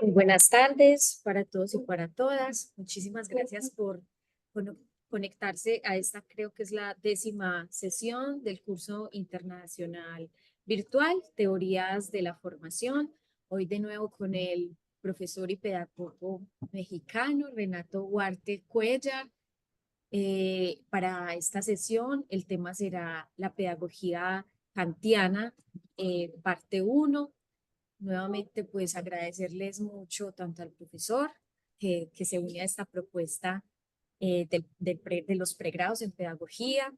Muy buenas tardes para todos y para todas. Muchísimas gracias por conectarse a esta, creo que es la 10ª sesión del curso internacional virtual, Teorías de la Formación. Hoy de nuevo con el profesor y pedagogo mexicano Renato Huarte Cuellar. Para esta sesión el tema será la pedagogía kantiana, parte 1. Nuevamente, pues agradecerles mucho tanto al profesor que se une a esta propuesta de los pregrados en pedagogía,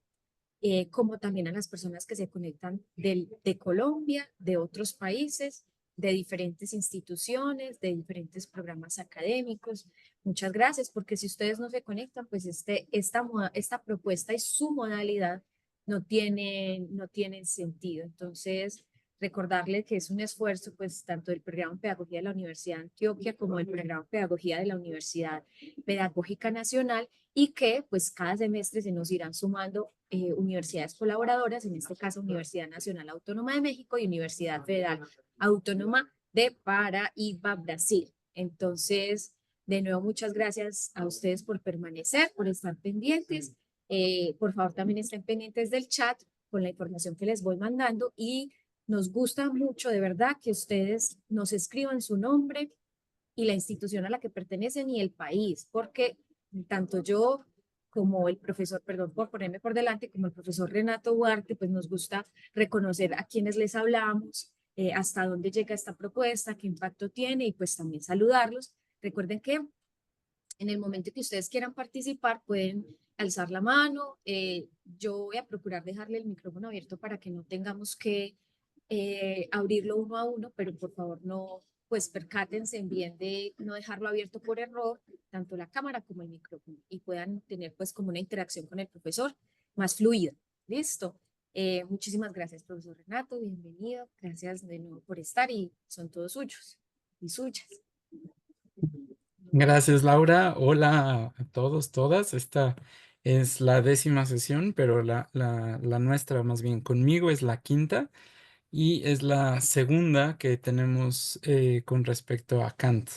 como también a las personas que se conectan de Colombia, de otros países, de diferentes instituciones, de diferentes programas académicos. Muchas gracias, porque si ustedes no se conectan, pues esta propuesta y su modalidad no tienen sentido. Entonces, recordarles que es un esfuerzo, pues, tanto del programa de pedagogía de la Universidad de Antioquia como del programa de pedagogía de la Universidad Pedagógica Nacional, y que pues cada semestre se nos irán sumando universidades colaboradoras, en este caso Universidad Nacional Autónoma de México y Universidad Federal Autónoma de Paraíba, Brasil. Entonces, de nuevo, muchas gracias a ustedes por permanecer, por estar pendientes. Por favor, también estén pendientes del chat con la información que les voy mandando, y nos gusta mucho de verdad que ustedes nos escriban su nombre y la institución a la que pertenecen y el país, porque tanto yo como el profesor, perdón por ponerme por delante, como el profesor Renato Huarte, pues nos gusta reconocer a quienes les hablamos, hasta dónde llega esta propuesta, qué impacto tiene, y pues también saludarlos. Recuerden que en el momento que ustedes quieran participar, pueden alzar la mano. Yo voy a procurar dejarle el micrófono abierto para que no tengamos que abrirlo uno a uno, pero por favor no, pues percátense bien de no dejarlo abierto por error, tanto la cámara como el micrófono, y puedan tener pues como una interacción con el profesor más fluida. ¿Listo? Muchísimas gracias, profesor Renato, bienvenido. Gracias de nuevo por estar, y son todos suyos y suyas. Gracias, Laura. Hola a todos, todas. Esta es la 10ª sesión, pero la nuestra, más bien conmigo, es la 5ª y es la segunda que tenemos con respecto a Kant.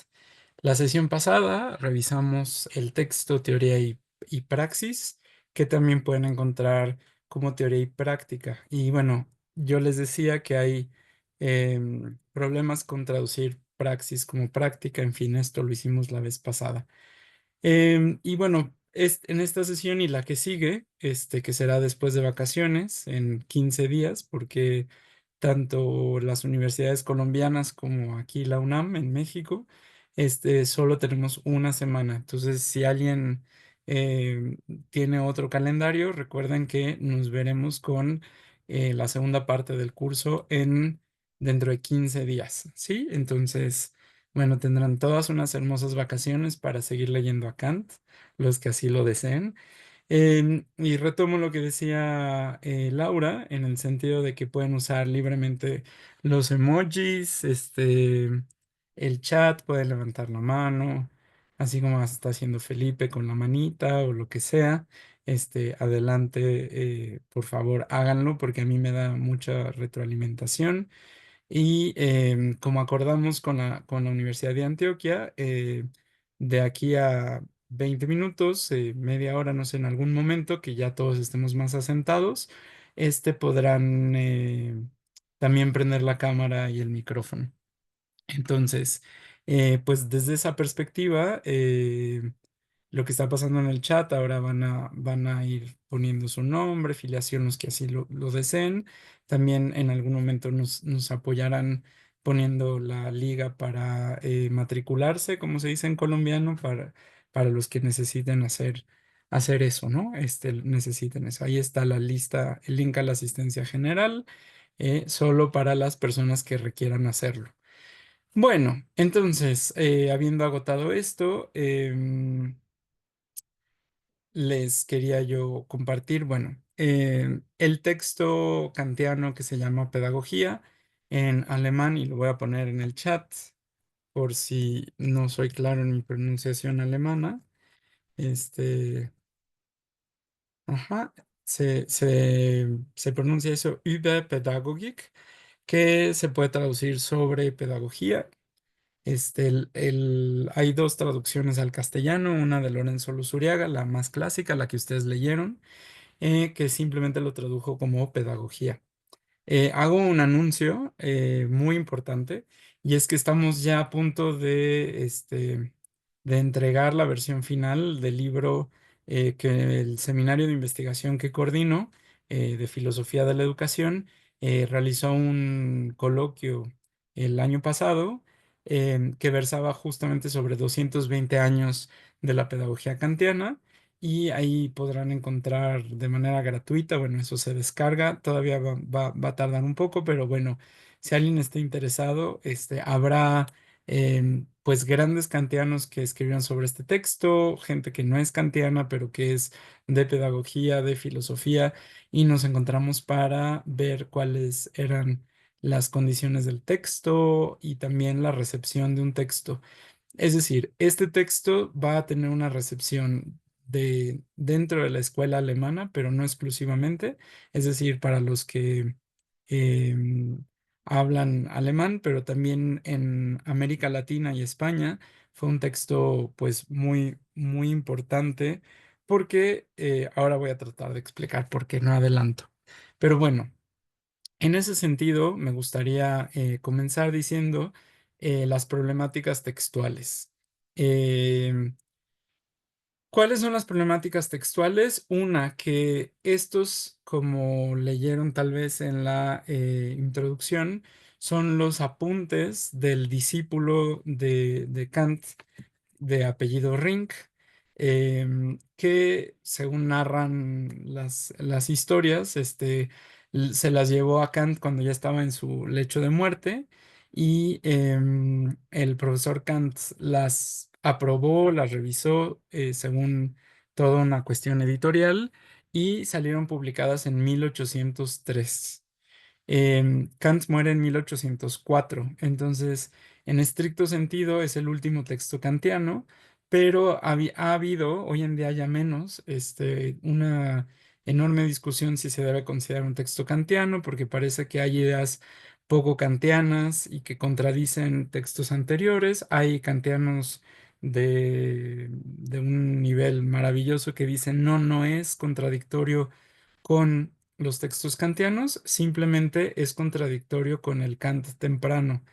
La sesión pasada revisamos el texto Teoría y Praxis, que también pueden encontrar como Teoría y Práctica. Y bueno, yo les decía que hay problemas con traducir praxis como práctica. En fin, esto lo hicimos la vez pasada. Y bueno, en esta sesión y la que sigue, que será después de vacaciones, en 15 días, porque tanto las universidades colombianas como aquí la UNAM en México, solo tenemos una semana. Entonces, si alguien tiene otro calendario, recuerden que nos veremos con la segunda parte del curso dentro de 15 días, ¿sí? Entonces, bueno, tendrán todas unas hermosas vacaciones para seguir leyendo a Kant, los que así lo deseen. Y retomo lo que decía Laura, en el sentido de que pueden usar libremente los emojis, el chat, pueden levantar la mano, así como está haciendo Felipe con la manita o lo que sea. Adelante, por favor, háganlo porque a mí me da mucha retroalimentación. Y como acordamos con la Universidad de Antioquia, de aquí a 20 minutos, media hora, no sé, en algún momento que ya todos estemos más asentados, podrán también prender la cámara y el micrófono. Entonces, pues desde esa perspectiva, lo que está pasando en el chat, ahora van a ir poniendo su nombre, filiación, los que así lo deseen. También en algún momento nos apoyarán poniendo la liga para matricularse, como se dice en colombiano, para los que necesiten hacer eso, ¿no? Necesiten eso. Ahí está la lista, el link a la asistencia general, solo para las personas que requieran hacerlo. Bueno, entonces, habiendo agotado esto, les quería yo compartir, bueno, el texto kantiano que se llama Pedagogía en alemán, y lo voy a poner en el chat por si no soy claro en mi pronunciación alemana. Ajá, se pronuncia eso, über Pädagogik, que se puede traducir sobre pedagogía. Hay dos traducciones al castellano, una de Lorenzo Luzuriaga, la más clásica, la que ustedes leyeron, que simplemente lo tradujo como pedagogía. Hago un anuncio muy importante y es que estamos ya a punto de entregar la versión final del libro que el seminario de investigación que coordino de Filosofía de la Educación realizó un coloquio el año pasado que versaba justamente sobre 220 años de la pedagogía kantiana y ahí podrán encontrar de manera gratuita, bueno, eso se descarga, todavía va a tardar un poco, pero bueno, si alguien está interesado, habrá pues grandes kantianos que escribieron sobre este texto, gente que no es kantiana, pero que es de pedagogía, de filosofía, y nos encontramos para ver cuáles eran las condiciones del texto y también la recepción de un texto. Es decir, este texto va a tener una recepción dentro de la escuela alemana, pero no exclusivamente. Es decir, para los que em, hablan alemán, pero también en América Latina y España fue un texto pues muy, muy importante porque ahora voy a tratar de explicar por qué no adelanto. Pero bueno. En ese sentido, me gustaría comenzar diciendo las problemáticas textuales. Em, ¿Cuáles son las problemáticas textuales? Una, que estos, como leyeron tal vez en la introducción, son los apuntes del discípulo de Kant de apellido Ring, que según narran las historias, se las llevó a Kant cuando ya estaba en su lecho de muerte y el profesor Kant las aprobó, las revisó según toda una cuestión editorial y salieron publicadas en 1803. Kant muere en 1804, entonces en estricto sentido es el último texto kantiano, pero ha habido, hoy en día ya menos, una enorme discusión si se debe considerar un texto kantiano, porque parece que hay ideas poco kantianas y que contradicen textos anteriores. Hay kantianos de un nivel maravilloso que dicen no, no es contradictorio con los textos kantianos, simplemente es contradictorio con el Kant temprano.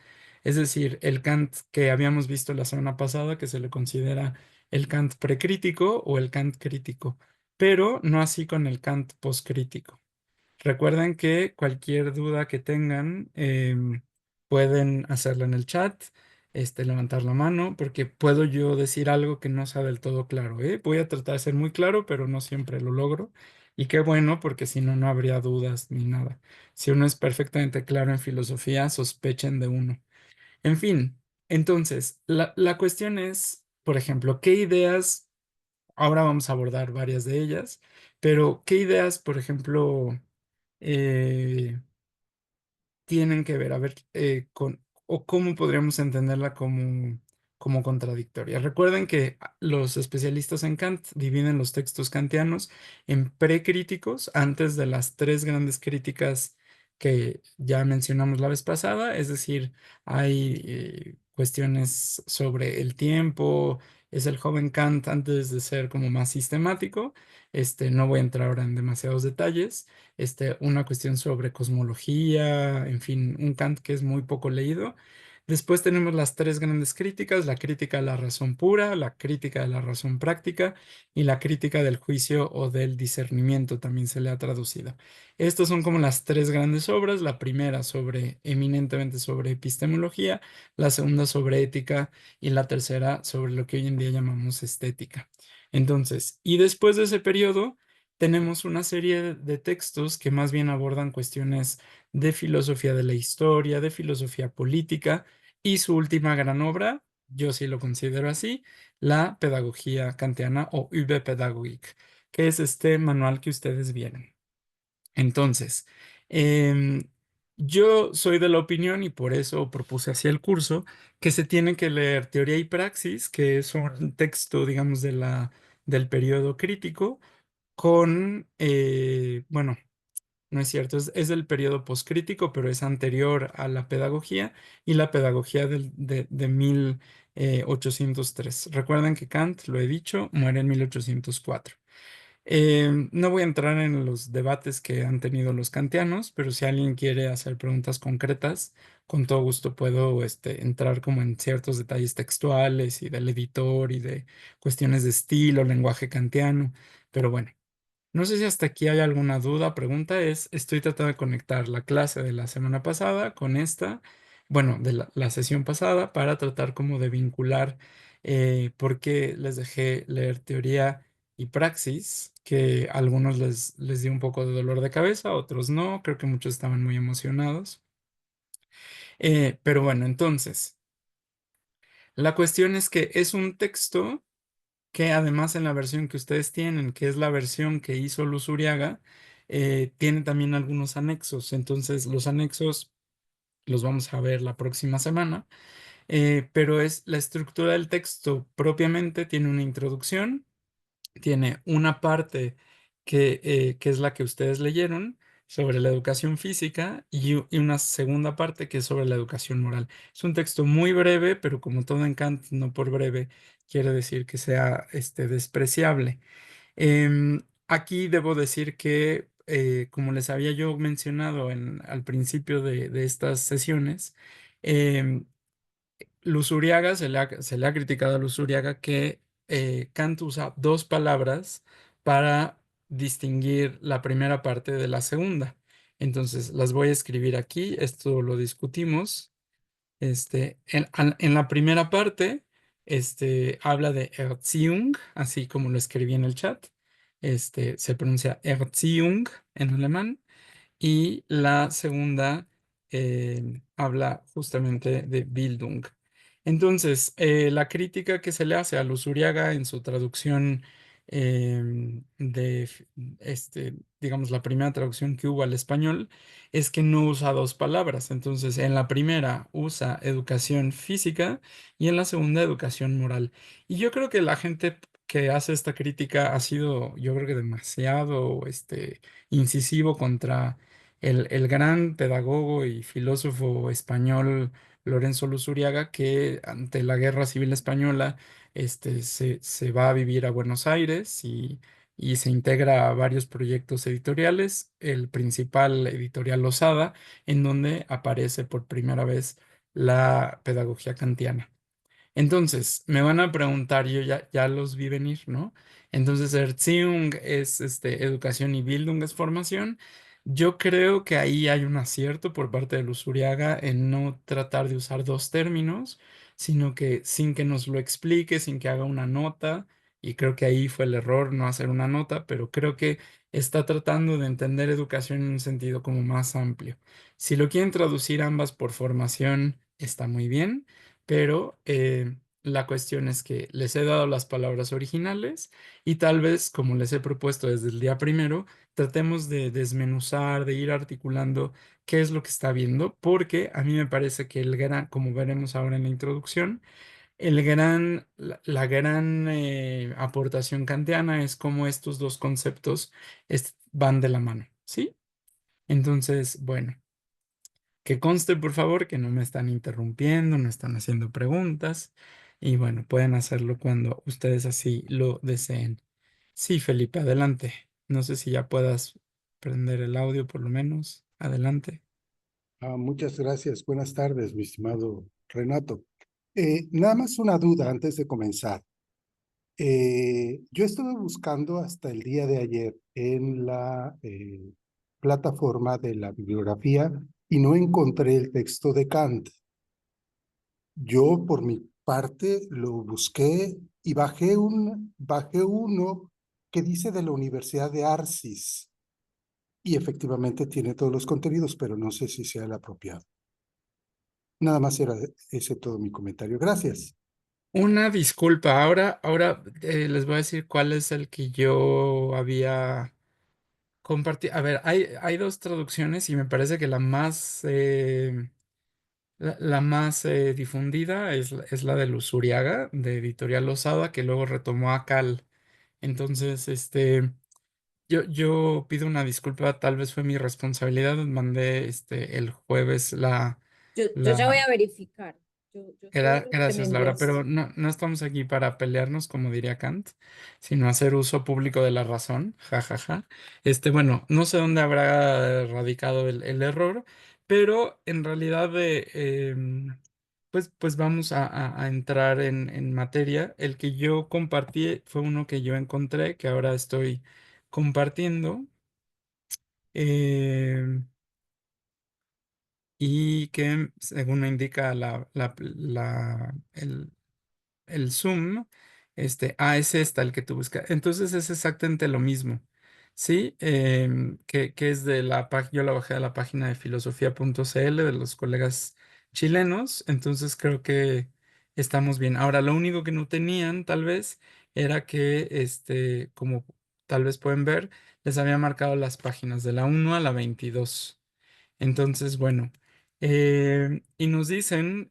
Es decir, el Kant que habíamos visto la semana pasada, que se le considera el Kant precrítico o el Kant crítico, pero no así con el Kant poscrítico. Recuerden que cualquier duda que tengan pueden hacerla en el chat, levantar la mano, porque puedo yo decir algo que no sea del todo claro, ¿eh? Voy a tratar de ser muy claro, pero no siempre lo logro. Y qué bueno, porque si no, no habría dudas ni nada. Si uno es perfectamente claro en filosofía, sospechen de uno. En fin, entonces, la cuestión es, por ejemplo, ¿qué ideas? Ahora vamos a abordar varias de ellas, pero ¿qué ideas, por ejemplo, eh, tienen que ver, a ver, o cómo podríamos entenderla como contradictoria? Recuerden que los especialistas en Kant dividen los textos kantianos en precríticos, antes de las tres grandes críticas que ya mencionamos la vez pasada, es decir, hay cuestiones sobre el tiempo, es el joven Kant antes de ser como más sistemático. No voy a entrar ahora en demasiados detalles. Una cuestión sobre cosmología, en fin, un Kant que es muy poco leído. Después tenemos las tres grandes críticas: la crítica de la razón pura, la crítica de la razón práctica y la crítica del juicio o del discernimiento, también se le ha traducido. Estas son como las tres grandes obras: la primera eminentemente sobre epistemología, la segunda sobre ética y la tercera sobre lo que hoy en día llamamos estética. Entonces, y después de ese periodo tenemos una serie de textos que más bien abordan cuestiones de filosofía de la historia, de filosofía política, y su última gran obra, yo sí lo considero así, la pedagogía kantiana o Überpädagogik, que es este manual que ustedes vieron. Entonces, em, yo soy de la opinión, y por eso propuse así el curso, que se tiene que leer Teoría y Praxis, que es un texto, digamos, del periodo crítico, bueno, no es cierto, es del periodo poscrítico, pero es anterior a la pedagogía y la pedagogía de 1803. Recuerden que Kant, lo he dicho, muere en 1804. No voy a entrar en los debates que han tenido los kantianos, pero si alguien quiere hacer preguntas concretas, con todo gusto puedo entrar como en ciertos detalles textuales y del editor y de cuestiones de estilo, lenguaje kantiano. Pero bueno, no sé si hasta aquí hay alguna duda, pregunta. Estoy tratando de conectar la clase de la semana pasada con esta, bueno, de la sesión pasada para tratar como de vincular, porque les dejé leer teoría y praxis, que a algunos les dio un poco de dolor de cabeza, a otros no, creo que muchos estaban muy emocionados. Pero bueno, entonces, la cuestión es que es un texto que además en la versión que ustedes tienen, que es la versión que hizo Luz Uriaga, tiene también algunos anexos. Entonces, los anexos los vamos a ver la próxima semana, pero es la estructura del texto propiamente, tiene una introducción, tiene una parte que es la que ustedes leyeron sobre la educación física y una segunda parte que es sobre la educación moral. Es un texto muy breve, pero como todo en Kant, no por breve quiere decir que sea despreciable. Aquí debo decir que, como les había yo mencionado al principio de estas sesiones, em, Luz Uriaga, se le ha criticado a Luz Uriaga que Kant usa dos palabras para distinguir la primera parte de la segunda. Entonces, las voy a escribir aquí, esto lo discutimos. En la primera parte, habla de Erziehung, así como lo escribí en el chat. Se pronuncia Erziehung en alemán. Y la segunda habla justamente de Bildung. Entonces, la crítica que se le hace a Luzuriaga en su traducción digamos, la primera traducción que hubo al español, es que no usa dos palabras. Entonces, en la primera usa educación física y en la segunda educación moral. Y yo creo que la gente que hace esta crítica ha sido, yo creo que demasiado, incisivo contra el gran pedagogo y filósofo español Lorenzo Luzuriaga, que ante la Guerra Civil Española se va a vivir a Buenos Aires y se integra a varios proyectos editoriales, el principal editorial Losada, en donde aparece por primera vez la pedagogía kantiana. Entonces, me van a preguntar, yo ya los vi venir, ¿no? Entonces, Erziehung es educación y Bildung es formación. Yo creo que ahí hay un acierto por parte de Luzuriaga en no tratar de usar dos términos, sino que sin que nos lo explique, sin que haga una nota, y creo que ahí fue el error no hacer una nota, pero creo que está tratando de entender educación en un sentido como más amplio. Si lo quieren traducir ambas por formación, está muy bien, pero la cuestión es que les he dado las palabras originales y tal vez, como les he propuesto desde el día primero, tratemos de desmenuzar, de ir articulando qué es lo que está viendo, porque a mí me parece que el gran, como veremos ahora en la introducción, la gran aportación kantiana es cómo estos dos conceptos van de la mano, ¿sí? Entonces, bueno. Que conste, por favor, que no me están interrumpiendo, no están haciendo preguntas y bueno, pueden hacerlo cuando ustedes así lo deseen. Sí, Felipe, adelante. No sé si ya puedas prender el audio por lo menos. Adelante. Muchas gracias. Buenas tardes, mi estimado Renato. Nada más una duda antes de comenzar. Yo estuve buscando hasta el día de ayer en la plataforma de la bibliografía y no encontré el texto de Kant. Yo, por mi parte, lo busqué y bajé uno que dice de la Universidad de Arcis y efectivamente tiene todos los contenidos, pero no sé si sea el apropiado. Nada más era ese todo mi comentario. Gracias. Una disculpa, ahora les voy a decir cuál es el que yo había compartido. A ver, hay dos traducciones y me parece que la más difundida es la de Luzuriaga, de Editorial Losada, que luego retomó a Cal. Entonces, Yo pido una disculpa, tal vez fue mi responsabilidad. Mandé el jueves Yo ya voy la, a verificar. Yo todo lo que me Gracias, Laura, enviaste. pero no estamos aquí para pelearnos, como diría Kant, sino hacer uso público de la razón. Ja, ja, ja. Bueno, no sé dónde habrá radicado el error, pero en realidad, pues vamos a entrar en materia. El que yo compartí fue uno que yo encontré, que ahora estoy compartiendo, em, y que, según me indica el Zoom, es esta el que tú buscas. Entonces es exactamente lo mismo, ¿sí? Que es de yo la bajé de la página de filosofía.cl de los colegas chilenos, entonces creo que estamos bien. Ahora, lo único que no tenían, tal vez, era que, como tal vez pueden ver, les había marcado las páginas de la 1 a la 22. Entonces, bueno, y nos dicen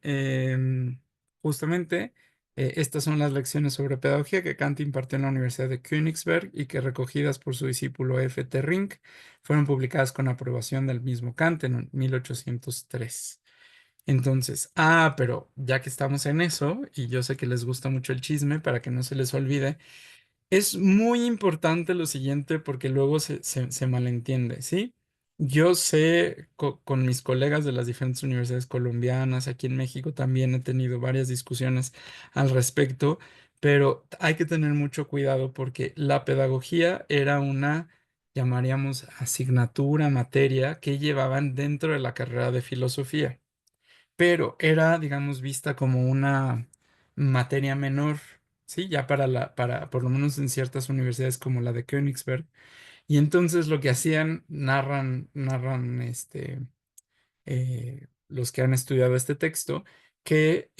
justamente, estas son las lecciones sobre pedagogía que Kant impartió en la Universidad de Königsberg y que, recogidas por su discípulo F. T. Rink, fueron publicadas con aprobación del mismo Kant en 1803. Entonces, pero ya que estamos en eso, y yo sé que les gusta mucho el chisme, para que no se les olvide, es muy importante lo siguiente porque luego se malentiende, ¿sí? Yo sé, con mis colegas de las diferentes universidades colombianas, aquí en México también he tenido varias discusiones al respecto, pero hay que tener mucho cuidado porque la pedagogía era una, llamaríamos, asignatura, materia que llevaban dentro de la carrera de filosofía, pero era, digamos, vista como una materia menor, ¿sí? Ya por lo menos en ciertas universidades como la de Königsberg. Y entonces lo que hacían, narran los que han estudiado este texto, que,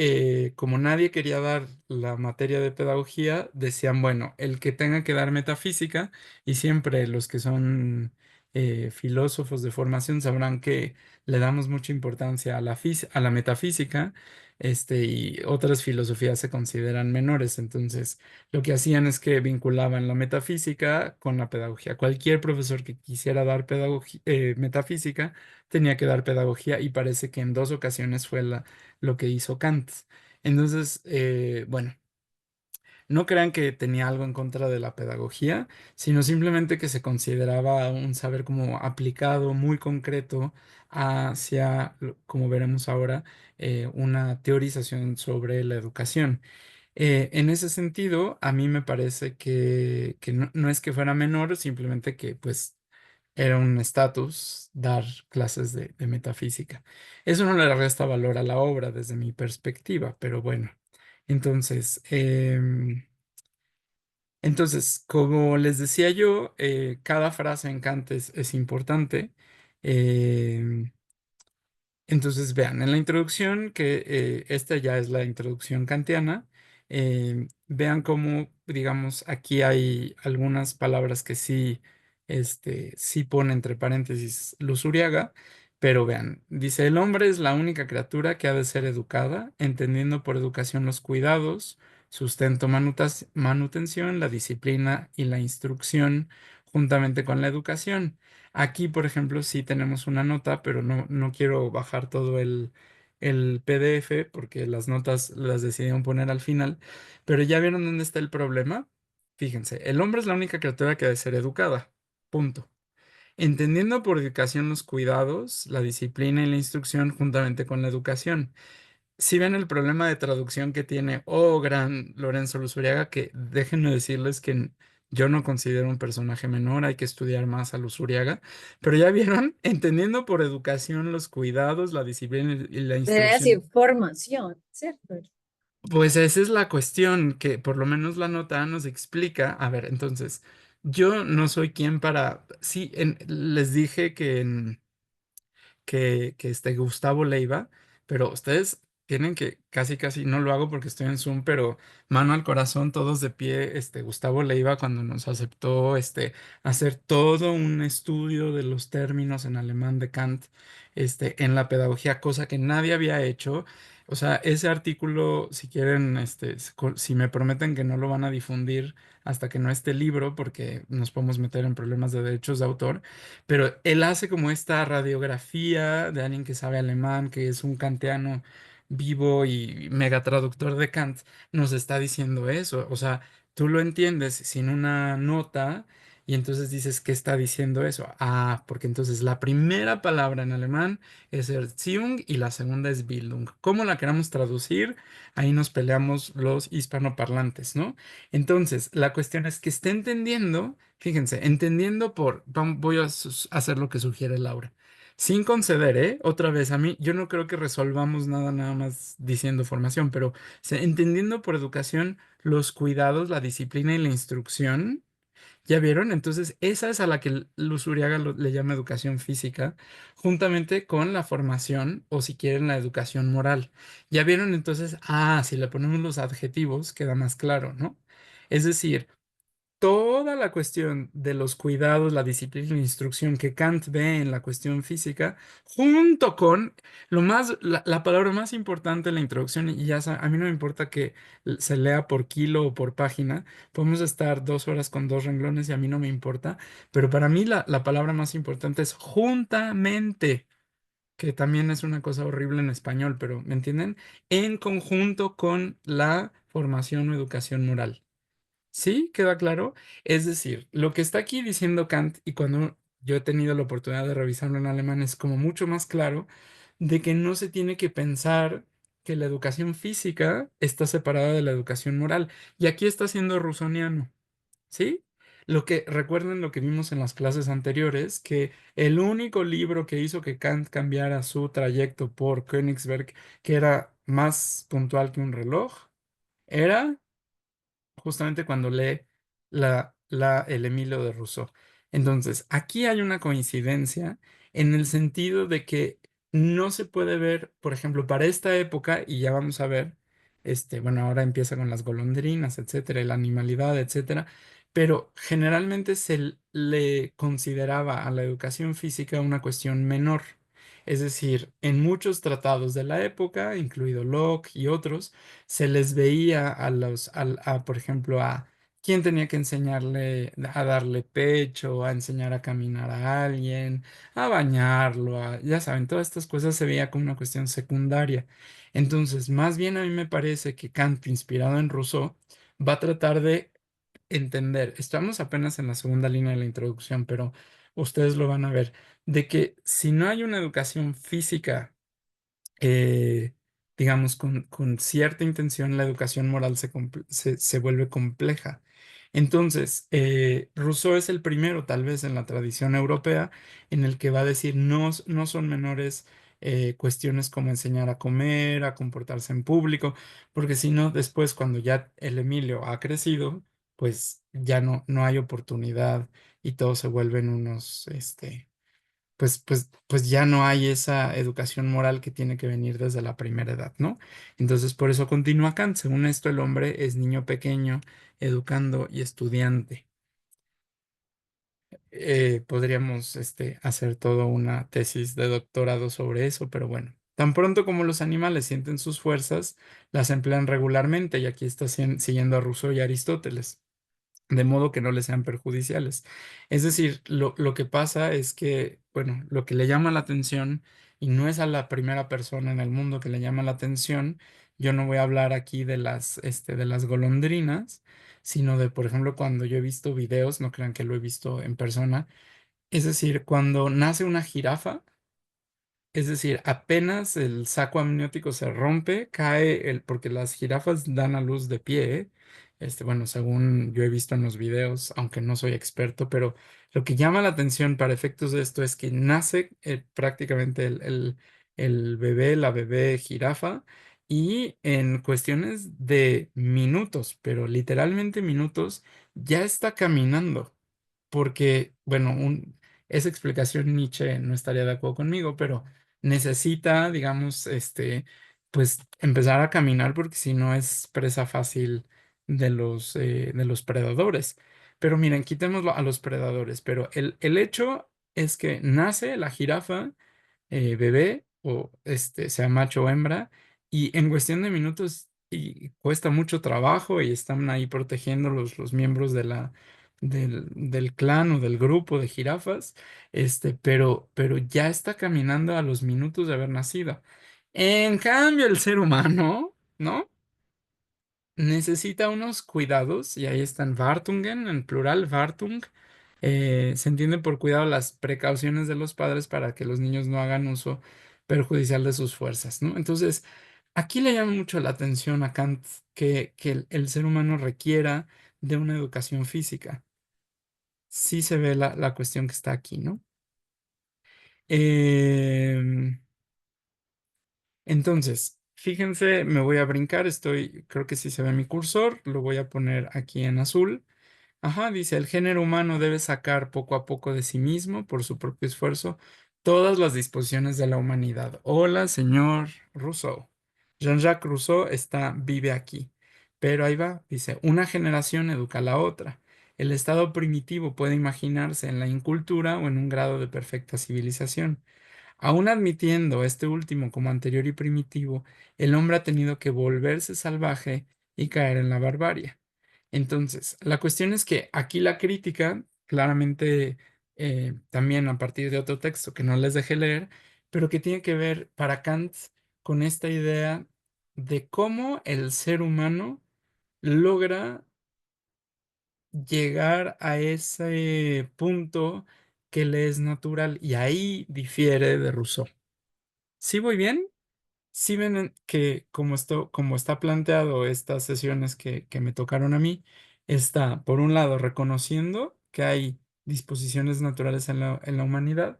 como nadie quería dar la materia de pedagogía, decían, bueno, el que tenga que dar metafísica, y siempre los que son filósofos de formación sabrán que le damos mucha importancia a a la metafísica, y otras filosofías se consideran menores. Entonces, lo que hacían es que vinculaban la metafísica con la pedagogía. Cualquier profesor que quisiera dar metafísica, tenía que dar pedagogía, y parece que en dos ocasiones fue lo que hizo Kant. Entonces, bueno, no crean que tenía algo en contra de la pedagogía, sino simplemente que se consideraba un saber como aplicado, muy concreto, hacia, como veremos ahora, una teorización sobre la educación. En ese sentido, a mí me parece que no es que fuera menor, simplemente que, pues, era un estatus dar clases de metafísica. Eso no le resta valor a la obra desde mi perspectiva, pero bueno. Entonces, como les decía yo, cada frase en Kant es importante. em, entonces, vean, en la introducción, que esta ya es la introducción kantiana, vean cómo, digamos, aquí hay algunas palabras que sí pone entre paréntesis Luzuriaga, pero vean, dice: el hombre es la única criatura que ha de ser educada, entendiendo por educación los cuidados, sustento, manutención, la disciplina y la instrucción, juntamente con la educación. Aquí, por ejemplo, sí tenemos una nota, pero no quiero bajar todo el PDF porque las notas las decidieron poner al final. Pero ya vieron dónde está el problema. Fíjense, el hombre es la única criatura que debe ser educada. Punto. Entendiendo por educación los cuidados, la disciplina y la instrucción, juntamente con la educación. Si ven el problema de traducción que tiene, gran Lorenzo Luzuriaga, que déjenme decirles que yo no considero un personaje menor, hay que estudiar más a Luzuriaga, pero ya vieron, entendiendo por educación los cuidados, la disciplina y la Debe decir instrucción. formación, ¿cierto? Pues esa es la cuestión, que por lo menos la nota nos explica. A ver, entonces, yo no soy quien para, sí, les dije que Gustavo Leiva, pero ustedes tienen que, casi no lo hago porque estoy en Zoom, pero mano al corazón, todos de pie, Gustavo Leiva, cuando nos aceptó, hacer todo un estudio de los términos en alemán de Kant, en la pedagogía, cosa que nadie había hecho. O sea, ese artículo, si quieren, si me prometen que no lo van a difundir hasta que no esté el libro, porque nos podemos meter en problemas de derechos de autor, pero él hace como esta radiografía de alguien que sabe alemán, que es un kantiano vivo y mega traductor de Kant, nos está diciendo eso. O sea, tú lo entiendes sin una nota. Y entonces dices, ¿qué está diciendo eso? Ah, porque entonces la primera palabra en alemán es Erziehung y la segunda es Bildung. ¿Cómo la queramos traducir? Ahí nos peleamos los hispanoparlantes, ¿no? Entonces, la cuestión es que esté entendiendo, fíjense, entendiendo voy a hacer lo que sugiere Laura. Sin conceder, ¿eh? Otra vez, a mí, yo no creo que resolvamos nada más diciendo formación, pero entendiendo por educación los cuidados, la disciplina y la instrucción. ¿Ya vieron? Entonces, esa es a la que Luz Uriaga le llama educación física, juntamente con la formación o si quieren la educación moral. ¿Ya vieron? Entonces, si le ponemos los adjetivos, queda más claro, ¿no? Es decir, toda la cuestión de los cuidados, la disciplina y la instrucción que Kant ve en la cuestión física, junto con la palabra más importante en la introducción, y a mí no me importa que se lea por kilo o por página, podemos estar 2 horas con 2 renglones y a mí no me importa, pero para mí la palabra más importante es juntamente, que también es una cosa horrible en español, pero ¿me entienden? En conjunto con la formación o educación moral. ¿Sí? ¿Queda claro? Es decir, lo que está aquí diciendo Kant, y cuando yo he tenido la oportunidad de revisarlo en alemán, es como mucho más claro de que no se tiene que pensar que la educación física está separada de la educación moral. Y aquí está siendo rusoniano, ¿sí? Recuerden lo que vimos en las clases anteriores, que el único libro que hizo que Kant cambiara su trayecto por Königsberg, que era más puntual que un reloj, era justamente cuando lee el Emilio de Rousseau. Entonces, aquí hay una coincidencia en el sentido de que no se puede ver, por ejemplo, para esta época, y ya vamos a ver, bueno, ahora empieza con las golondrinas, etcétera, y la animalidad, etcétera, pero generalmente le consideraba a la educación física una cuestión menor. Es decir, en muchos tratados de la época, incluido Locke y otros, se les veía por ejemplo, a quién tenía que enseñarle a darle pecho, a enseñar a caminar a alguien, a bañarlo, ya saben, todas estas cosas se veía como una cuestión secundaria. Entonces, más bien a mí me parece que Kant, inspirado en Rousseau, va a tratar de entender, estamos apenas en la segunda línea de la introducción, pero ustedes lo van a ver, de que si no hay una educación física, eh, digamos, con cierta intención, la educación moral se vuelve compleja. Entonces, Rousseau es el primero, tal vez en la tradición europea, en el que va a decir no son menores cuestiones como enseñar a comer, a comportarse en público, porque si no, después, cuando ya el Emilio ha crecido, pues ya no hay oportunidad y todos se vuelven unos, pues ya no hay esa educación moral que tiene que venir desde la primera edad, ¿no? Entonces, por eso continúa Kant. Según esto, el hombre es niño pequeño, educando y estudiante. Podríamos, hacer toda una tesis de doctorado sobre eso, pero bueno. Tan pronto como los animales sienten sus fuerzas, las emplean regularmente, y aquí está siguiendo a Rousseau y Aristóteles, de modo que no les sean perjudiciales. Es decir, lo que pasa es que, bueno, lo que le llama la atención, y no es a la primera persona en el mundo que le llama la atención, yo no voy a hablar aquí de las golondrinas, sino de, por ejemplo, cuando yo he visto videos, no crean que lo he visto en persona, es decir, cuando nace una jirafa, es decir, apenas el saco amniótico se rompe, porque las jirafas dan a luz de pie, ¿eh? Bueno, según yo he visto en los videos, aunque no soy experto, pero lo que llama la atención para efectos de esto es que nace prácticamente el bebé, la bebé jirafa, y en cuestiones de minutos, pero literalmente minutos, ya está caminando porque, bueno, esa explicación Nietzsche no estaría de acuerdo conmigo, pero necesita, digamos, pues empezar a caminar porque si no es presa fácil de los predadores. Pero miren, quitémoslo a los predadores, pero el hecho es que nace la jirafa bebé o sea macho o hembra y en cuestión de minutos y cuesta mucho trabajo y están ahí protegiendo los miembros del clan o del grupo de jirafas, pero ya está caminando a los minutos de haber nacido. En cambio, el ser humano, ¿no? Necesita unos cuidados, y ahí están Wartungen, en plural, Wartung. Se entiende por cuidado las precauciones de los padres para que los niños no hagan uso perjudicial de sus fuerzas, ¿no? Entonces, aquí le llama mucho la atención a Kant que el ser humano requiera de una educación física. Sí se ve la cuestión que está aquí, ¿no? Em, entonces, fíjense, me voy a brincar, creo que sí se ve mi cursor, lo voy a poner aquí en azul. Ajá, dice, el género humano debe sacar poco a poco de sí mismo, por su propio esfuerzo, todas las disposiciones de la humanidad. Hola, señor Rousseau. Jean-Jacques Rousseau vive aquí. Pero ahí va, dice, una generación educa a la otra. El estado primitivo puede imaginarse en la incultura o en un grado de perfecta civilización. Aún admitiendo este último como anterior y primitivo, el hombre ha tenido que volverse salvaje y caer en la barbarie. Entonces, la cuestión es que aquí la crítica, claramente también a partir de otro texto que no les dejé leer, pero que tiene que ver para Kant con esta idea de cómo el ser humano logra llegar a ese punto que le es natural y ahí difiere de Rousseau. ¿Sí voy bien? Sí ven que como está planteado estas sesiones que me tocaron a mí, está por un lado reconociendo que hay disposiciones naturales en la humanidad,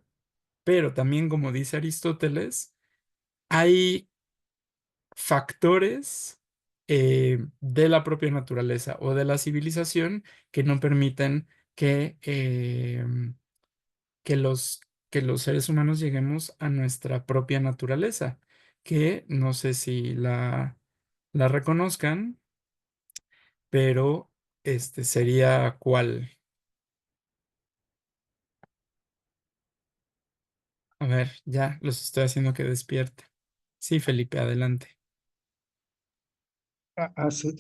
pero también como dice Aristóteles, hay factores de la propia naturaleza o de la civilización que no permiten que los, que los seres humanos lleguemos a nuestra propia naturaleza, que no sé si la reconozcan, pero sería cuál. A ver, ya los estoy haciendo que despierte. Sí, Felipe, adelante.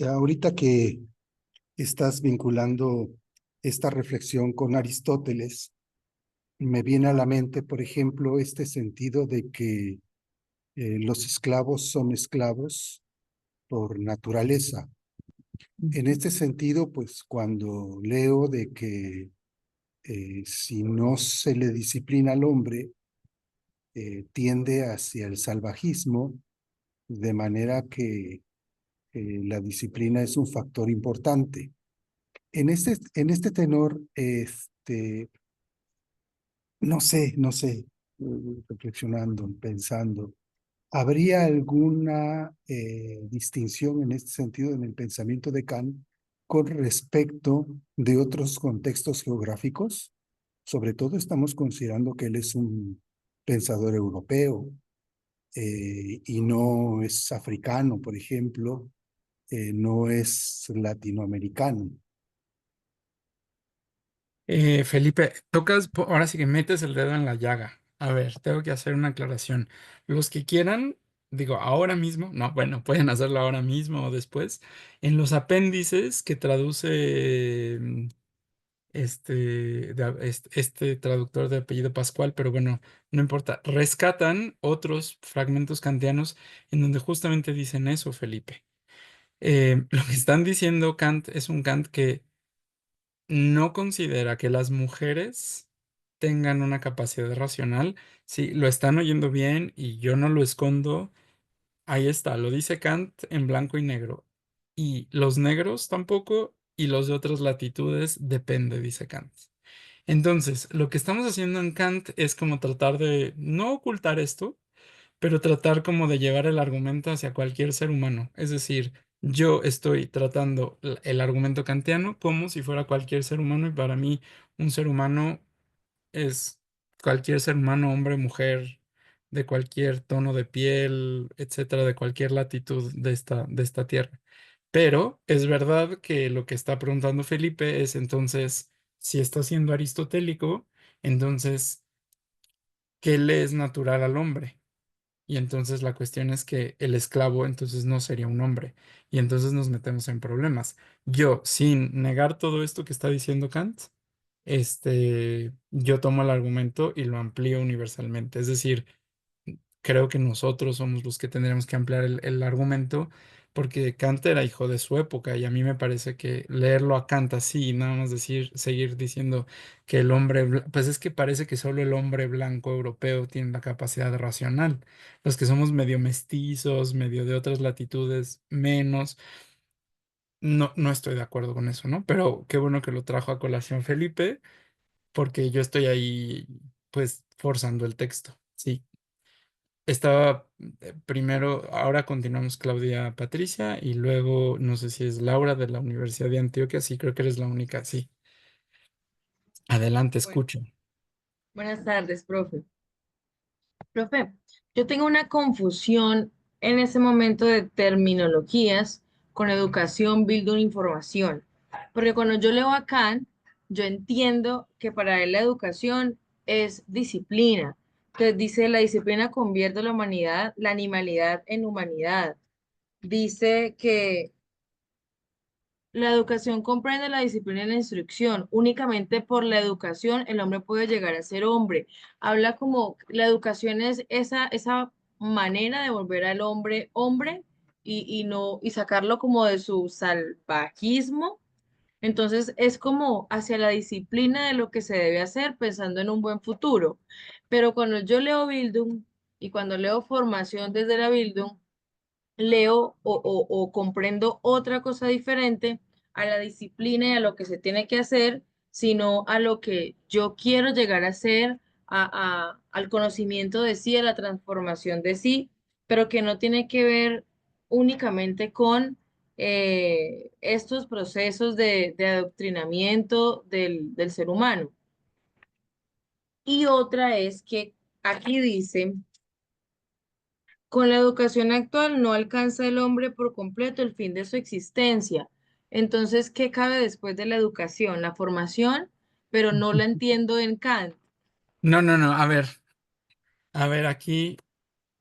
Ahorita que estás vinculando esta reflexión con Aristóteles, me viene a la mente, por ejemplo, este sentido de que los esclavos son esclavos por naturaleza. En este sentido, pues cuando leo de que si no se le disciplina al hombre, tiende hacia el salvajismo, de manera que la disciplina es un factor importante. En este tenor, no sé, reflexionando, pensando, ¿habría alguna distinción en este sentido en el pensamiento de Kant con respecto de otros contextos geográficos? Sobre todo estamos considerando que él es un pensador europeo y no es africano, por ejemplo, no es latinoamericano. Felipe, ahora sí que metes el dedo en la llaga. A ver, tengo que hacer una aclaración. Los que quieran, digo, ahora mismo, no, bueno, pueden hacerlo ahora mismo o después, en los apéndices que traduce este traductor de apellido Pascual, pero bueno, no importa, rescatan otros fragmentos kantianos en donde justamente dicen eso, Felipe. Lo que están diciendo Kant es un Kant que no considera que las mujeres tengan una capacidad racional. Sí, lo están oyendo bien y yo no lo escondo. Ahí está, lo dice Kant en blanco y negro. Y los negros tampoco, y los de otras latitudes depende, dice Kant. Entonces, lo que estamos haciendo en Kant es como tratar de no ocultar esto, pero tratar como de llevar el argumento hacia cualquier ser humano. Es decir, yo estoy tratando el argumento kantiano como si fuera cualquier ser humano y para mí un ser humano es cualquier ser humano, hombre, mujer, de cualquier tono de piel, etcétera, de cualquier latitud de esta tierra. Pero es verdad que lo que está preguntando Felipe es entonces, si está siendo aristotélico, entonces, ¿qué le es natural al hombre? y entonces la cuestión es que el esclavo entonces no sería un hombre, y entonces nos metemos en problemas. Yo, sin negar todo esto que está diciendo Kant, yo tomo el argumento y lo amplío universalmente. Es decir, creo que nosotros somos los que tendremos que ampliar el argumento, porque Kant era hijo de su época y a mí me parece que leerlo a Kant así y nada más decir, seguir diciendo que el hombre, pues es que parece que solo el hombre blanco europeo tiene la capacidad racional. Los que somos medio mestizos, medio de otras latitudes, menos. No, no estoy de acuerdo con eso, ¿no? Pero qué bueno que lo trajo a colación Felipe, porque yo estoy ahí, pues, forzando el texto. Sí. Estaba primero, ahora continuamos Claudia Patricia y luego no sé si es Laura de la Universidad de Antioquia, sí, creo que eres la única, sí. Adelante, Bueno, escucho. buenas tardes, profe. Profe, yo tengo una confusión en ese momento de terminologías con educación, Bildung, información. Porque cuando yo leo a Kant, yo entiendo que para él la educación es disciplina. Entonces dice, la disciplina convierte la humanidad, la animalidad en humanidad. Dice que la educación comprende la disciplina y la instrucción. Únicamente por la educación el hombre puede llegar a ser hombre. Habla como la educación es esa manera de volver al hombre hombre y no y sacarlo como de su salvajismo. Entonces es como hacia la disciplina de lo que se debe hacer pensando en un buen futuro. Pero cuando yo leo Bildung y cuando leo formación desde la Bildung, leo o comprendo otra cosa diferente a la disciplina y a lo que se tiene que hacer, sino a lo que yo quiero llegar a hacer, al conocimiento de sí, a la transformación de sí, pero que no tiene que ver únicamente con estos procesos de adoctrinamiento del ser humano. Y otra es que aquí dice con la educación actual no alcanza el hombre por completo el fin de su existencia. Entonces, ¿qué cabe después de la educación? La formación, pero no la entiendo en Kant. No, no, no, a ver, aquí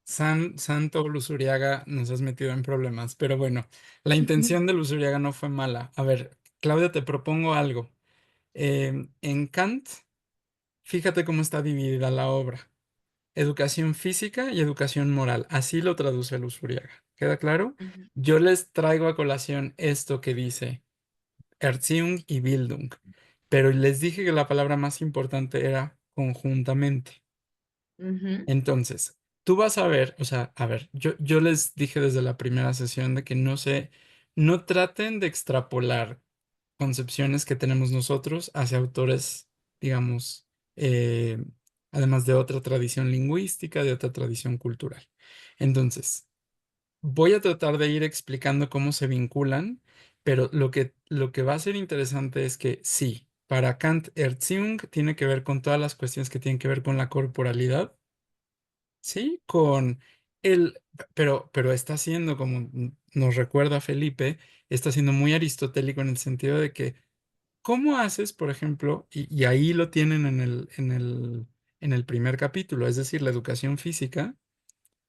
Santo Luzuriaga nos has metido en problemas, pero bueno, la intención de Luzuriaga no fue mala. A ver, Claudia, te propongo algo. En Kant, fíjate cómo está dividida la obra. Educación física y educación moral. Así lo traduce Luzuriaga. ¿Queda claro? Ujú, Yo les traigo a colación esto que dice Erziehung y Bildung, pero les dije que la palabra más importante era conjuntamente. ujú, Entonces, tú vas a ver, o sea, a ver, yo les dije desde la primera sesión de que no traten de extrapolar concepciones que tenemos nosotros hacia autores, digamos, además de otra tradición lingüística, de otra tradición cultural. Entonces, voy a tratar de ir explicando cómo se vinculan, pero lo que va a ser interesante es que sí, para Kant, Erziehung tiene que ver con todas las cuestiones que tienen que ver con la corporalidad, ¿sí? Con el, pero está siendo, como nos recuerda Felipe, está siendo muy aristotélico en el sentido de que ¿cómo haces, por ejemplo, y ahí lo tienen en el primer capítulo, es decir, la educación física,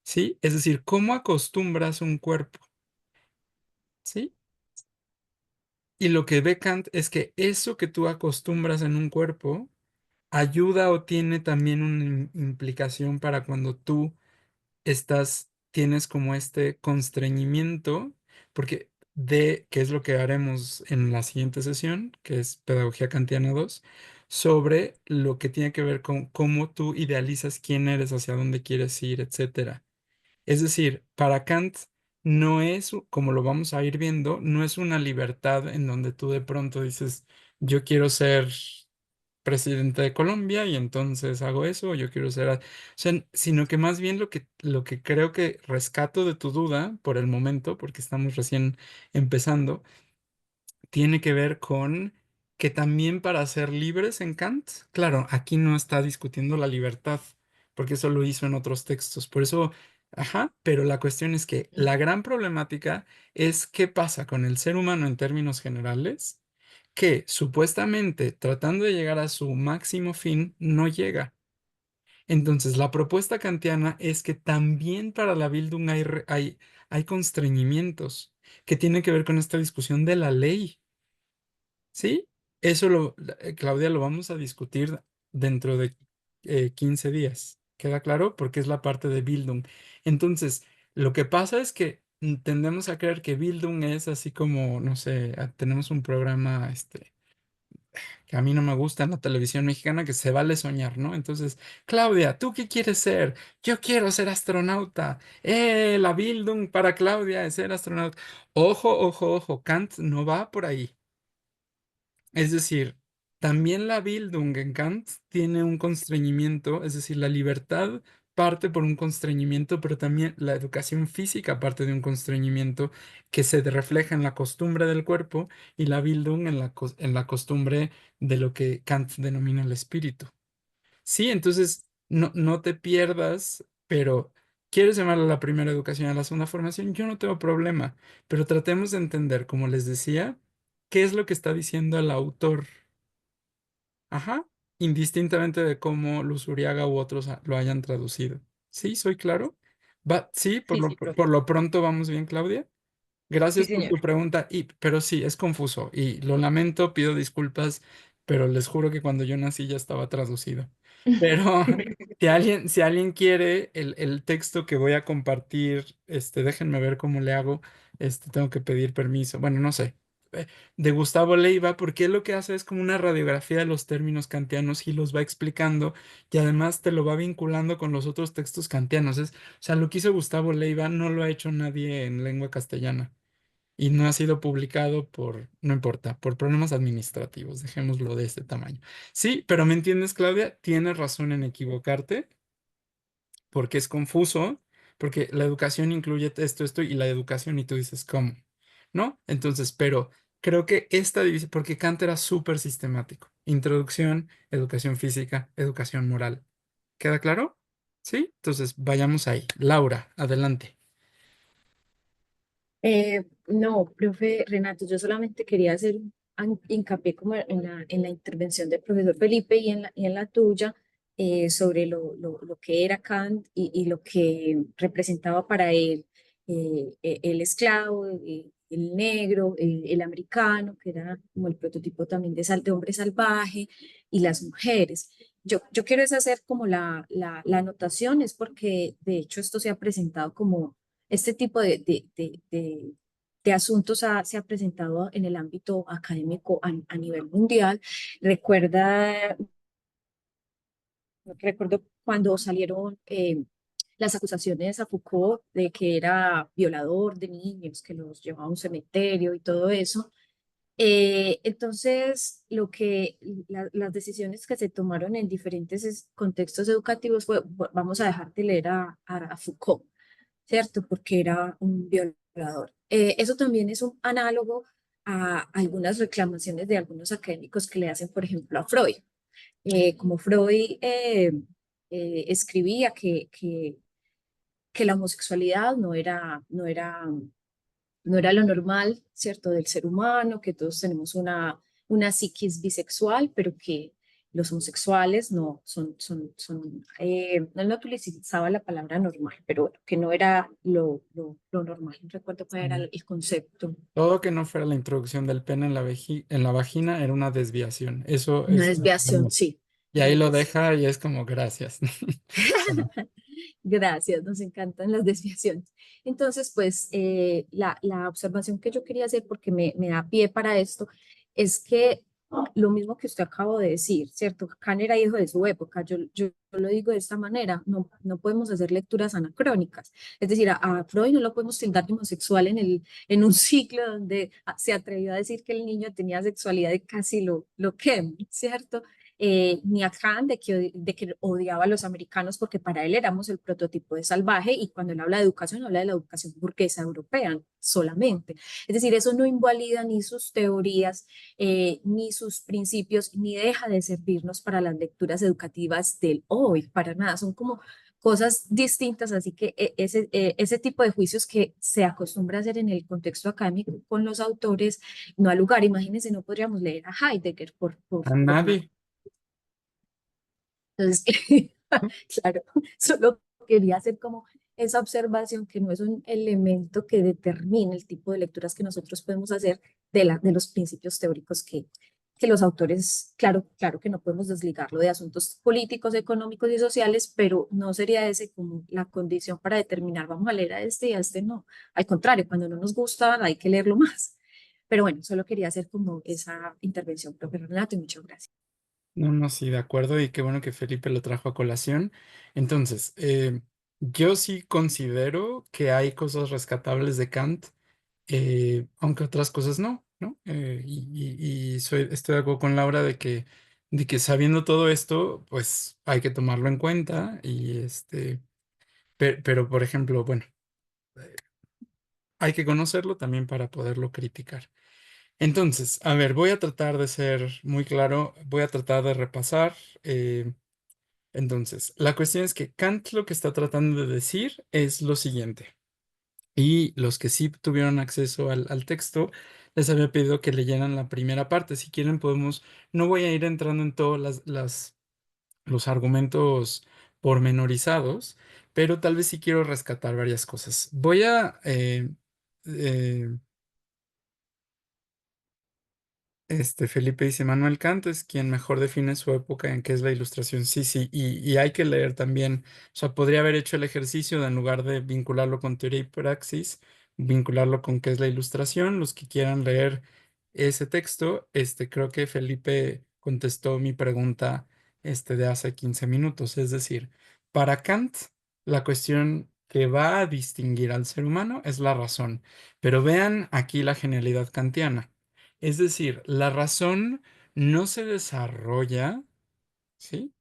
¿sí? Es decir, ¿cómo acostumbras un cuerpo? ¿Sí? Y lo que ve Kant es que eso que tú acostumbras en un cuerpo ayuda o tiene también una implicación para cuando tú tienes como este constreñimiento, porque que es lo que haremos en la siguiente sesión, que es Pedagogía Kantiana 2 sobre lo que tiene que ver con cómo tú idealizas quién eres, hacia dónde quieres ir, etcétera. Es decir, para Kant no es, como lo vamos a ir viendo, no es una libertad en donde tú de pronto dices, yo quiero ser presidente de Colombia y entonces hago eso, o yo quiero ser, o sea, sino que más bien lo que creo que rescato de tu duda por el momento, porque estamos recién empezando, tiene que ver con que también para ser libres en Kant, claro, aquí no está discutiendo la libertad, porque eso lo hizo en otros textos, por eso, ajá, pero la cuestión es que la gran problemática es qué pasa con el ser humano en términos generales, que supuestamente tratando de llegar a su máximo fin no llega. Entonces, la propuesta kantiana es que también para la Bildung hay constreñimientos que tienen que ver con esta discusión de la ley. ¿Sí? Claudia, lo vamos a discutir dentro de 15 días. ¿Queda claro? Porque es la parte de Bildung. Entonces, lo que pasa es que tendemos a creer que Bildung es así como, no sé, tenemos un programa que a mí no me gusta en la televisión mexicana, que se vale soñar, ¿no? Entonces, Claudia, ¿tú qué quieres ser? Yo quiero ser astronauta. La Bildung para Claudia es ser astronauta. Ojo, ojo, ojo, Kant no va por ahí. Es decir, también la Bildung en Kant tiene un constreñimiento, es decir, la libertad parte por un constreñimiento, pero también la educación física parte de un constreñimiento que se refleja en la costumbre del cuerpo y la Bildung en la costumbre de lo que Kant denomina el espíritu. Sí, entonces no te pierdas, pero ¿quieres llamarla la primera educación a la segunda formación? Yo no tengo problema, pero tratemos de entender, como les decía, qué es lo que está diciendo el autor. Ajá, indistintamente de cómo Luzuriaga u otros lo hayan traducido. ¿Sí? ¿Soy claro? Sí, Sí, sí, por profe. lo pronto vamos bien, Claudia. Sí, Gracias por tu señor. pregunta, pero sí, es confuso y lo lamento, pido disculpas, pero les juro que cuando yo nací ya estaba traducido. Pero si alguien quiere el texto que voy a compartir, déjenme ver cómo le hago, tengo que pedir permiso. Bueno, no sé, eh, de Gustavo Leiva, porque él lo que hace es como una radiografía de los términos kantianos y los va explicando y además te lo va vinculando con los otros textos kantianos. O sea, lo que hizo Gustavo Leiva no lo ha hecho nadie en lengua castellana y no ha sido publicado no importa, por problemas administrativos, dejémoslo de este tamaño. Sí, pero ¿me entiendes, Claudia? Tienes razón en equivocarte porque es confuso, porque la educación incluye esto y la educación y tú dices, ¿cómo? ¿No? Entonces, pero creo que esta división, porque Kant era súper sistemático. Introducción, educación física, educación moral. ¿Queda claro? ¿Sí? Entonces, vayamos ahí. Laura, adelante. No, profe Renato, yo solamente quería hacer hincapié como en la intervención del profesor Felipe y en la tuya sobre lo que era Kant y lo que representaba para él el esclavo, el negro, el americano, que era como el prototipo también de hombre salvaje, y las mujeres. Yo quiero es hacer como la anotación, es porque de hecho esto se ha presentado como este tipo de asuntos se ha presentado en el ámbito académico a nivel mundial. Recuerdo cuando salieron las acusaciones a Foucault de que era violador de niños, que los llevaba a un cementerio y todo eso. Entonces, las decisiones que se tomaron en diferentes contextos educativos fue, vamos a dejar de leer a Foucault, ¿cierto? Porque era un violador. Eso también es un análogo a algunas reclamaciones de algunos académicos que le hacen, por ejemplo, a Freud. Como Freud escribía que la homosexualidad no era lo normal, ¿cierto?, del ser humano, que todos tenemos una psiquis bisexual, pero que los homosexuales no utilizaba la palabra normal, pero bueno, que no era lo normal. No recuerdo cuál era Sí. el concepto. Todo que no fuera la introducción del pene en la vagina era una desviación. Eso Una es. desviación, sí. Y ahí lo deja y es como gracias. Bueno, Gracias, nos encantan las desviaciones. Entonces, pues la observación que yo quería hacer, porque me da pie para esto, es que lo mismo que usted acabó de decir, ¿cierto? Kant era hijo de su época, yo lo digo de esta manera, no podemos hacer lecturas anacrónicas. Es decir, a Freud no lo podemos tildar de homosexual en un ciclo donde se atrevió a decir que el niño tenía sexualidad y casi lo quema, ¿cierto? Ni a Kant de que odiaba a los americanos porque para él éramos el prototipo de salvaje y cuando él habla de educación, habla de la educación burguesa europea solamente. Es decir, eso no invalida ni sus teorías, ni sus principios, ni deja de servirnos para las lecturas educativas del hoy, para nada, son como cosas distintas, así que ese tipo de juicios que se acostumbra a hacer en el contexto académico con los autores, no al lugar. Imagínense, no podríamos leer a Heidegger a nadie. entonces, Claro, solo quería hacer como esa observación que no es un elemento que determine el tipo de lecturas que nosotros podemos hacer de los principios teóricos que los autores, claro, claro que no podemos desligarlo de asuntos políticos, económicos y sociales, pero no sería ese como la condición para determinar, vamos a leer a este y a este no. Al contrario, cuando no nos gusta hay que leerlo más. Pero bueno, solo quería hacer como esa intervención, profe Renato, y muchas gracias. No, no, sí, de acuerdo, y qué bueno que Felipe lo trajo a colación. Entonces, yo sí considero que hay cosas rescatables de Kant, aunque otras cosas no, ¿no? Estoy de acuerdo con Laura de que sabiendo todo esto, pues hay que tomarlo en cuenta y pero por ejemplo, bueno, eh, hay que conocerlo también para poderlo criticar. Entonces, a ver, voy a tratar de ser muy claro, voy a tratar de repasar. Entonces, la cuestión es que Kant lo que está tratando de decir es lo siguiente. Y los que sí tuvieron acceso al texto, les había pedido que leyeran la primera parte. Si quieren, podemos, no voy a ir entrando en todos los argumentos pormenorizados, pero tal vez sí quiero rescatar varias cosas. Eh, Felipe dice, Manuel Kant es quien mejor define su época en qué es la ilustración. Sí, sí, y hay que leer también, o sea, podría haber hecho el ejercicio de en lugar de vincularlo con teoría y praxis, vincularlo con qué es la ilustración. Los que quieran leer ese texto, creo que Felipe contestó mi pregunta, de hace 15 minutos. Es decir, para Kant, la cuestión que va a distinguir al ser humano es la razón. Pero vean aquí la genialidad kantiana. Es decir, la razón no se desarrolla, ¿sí?,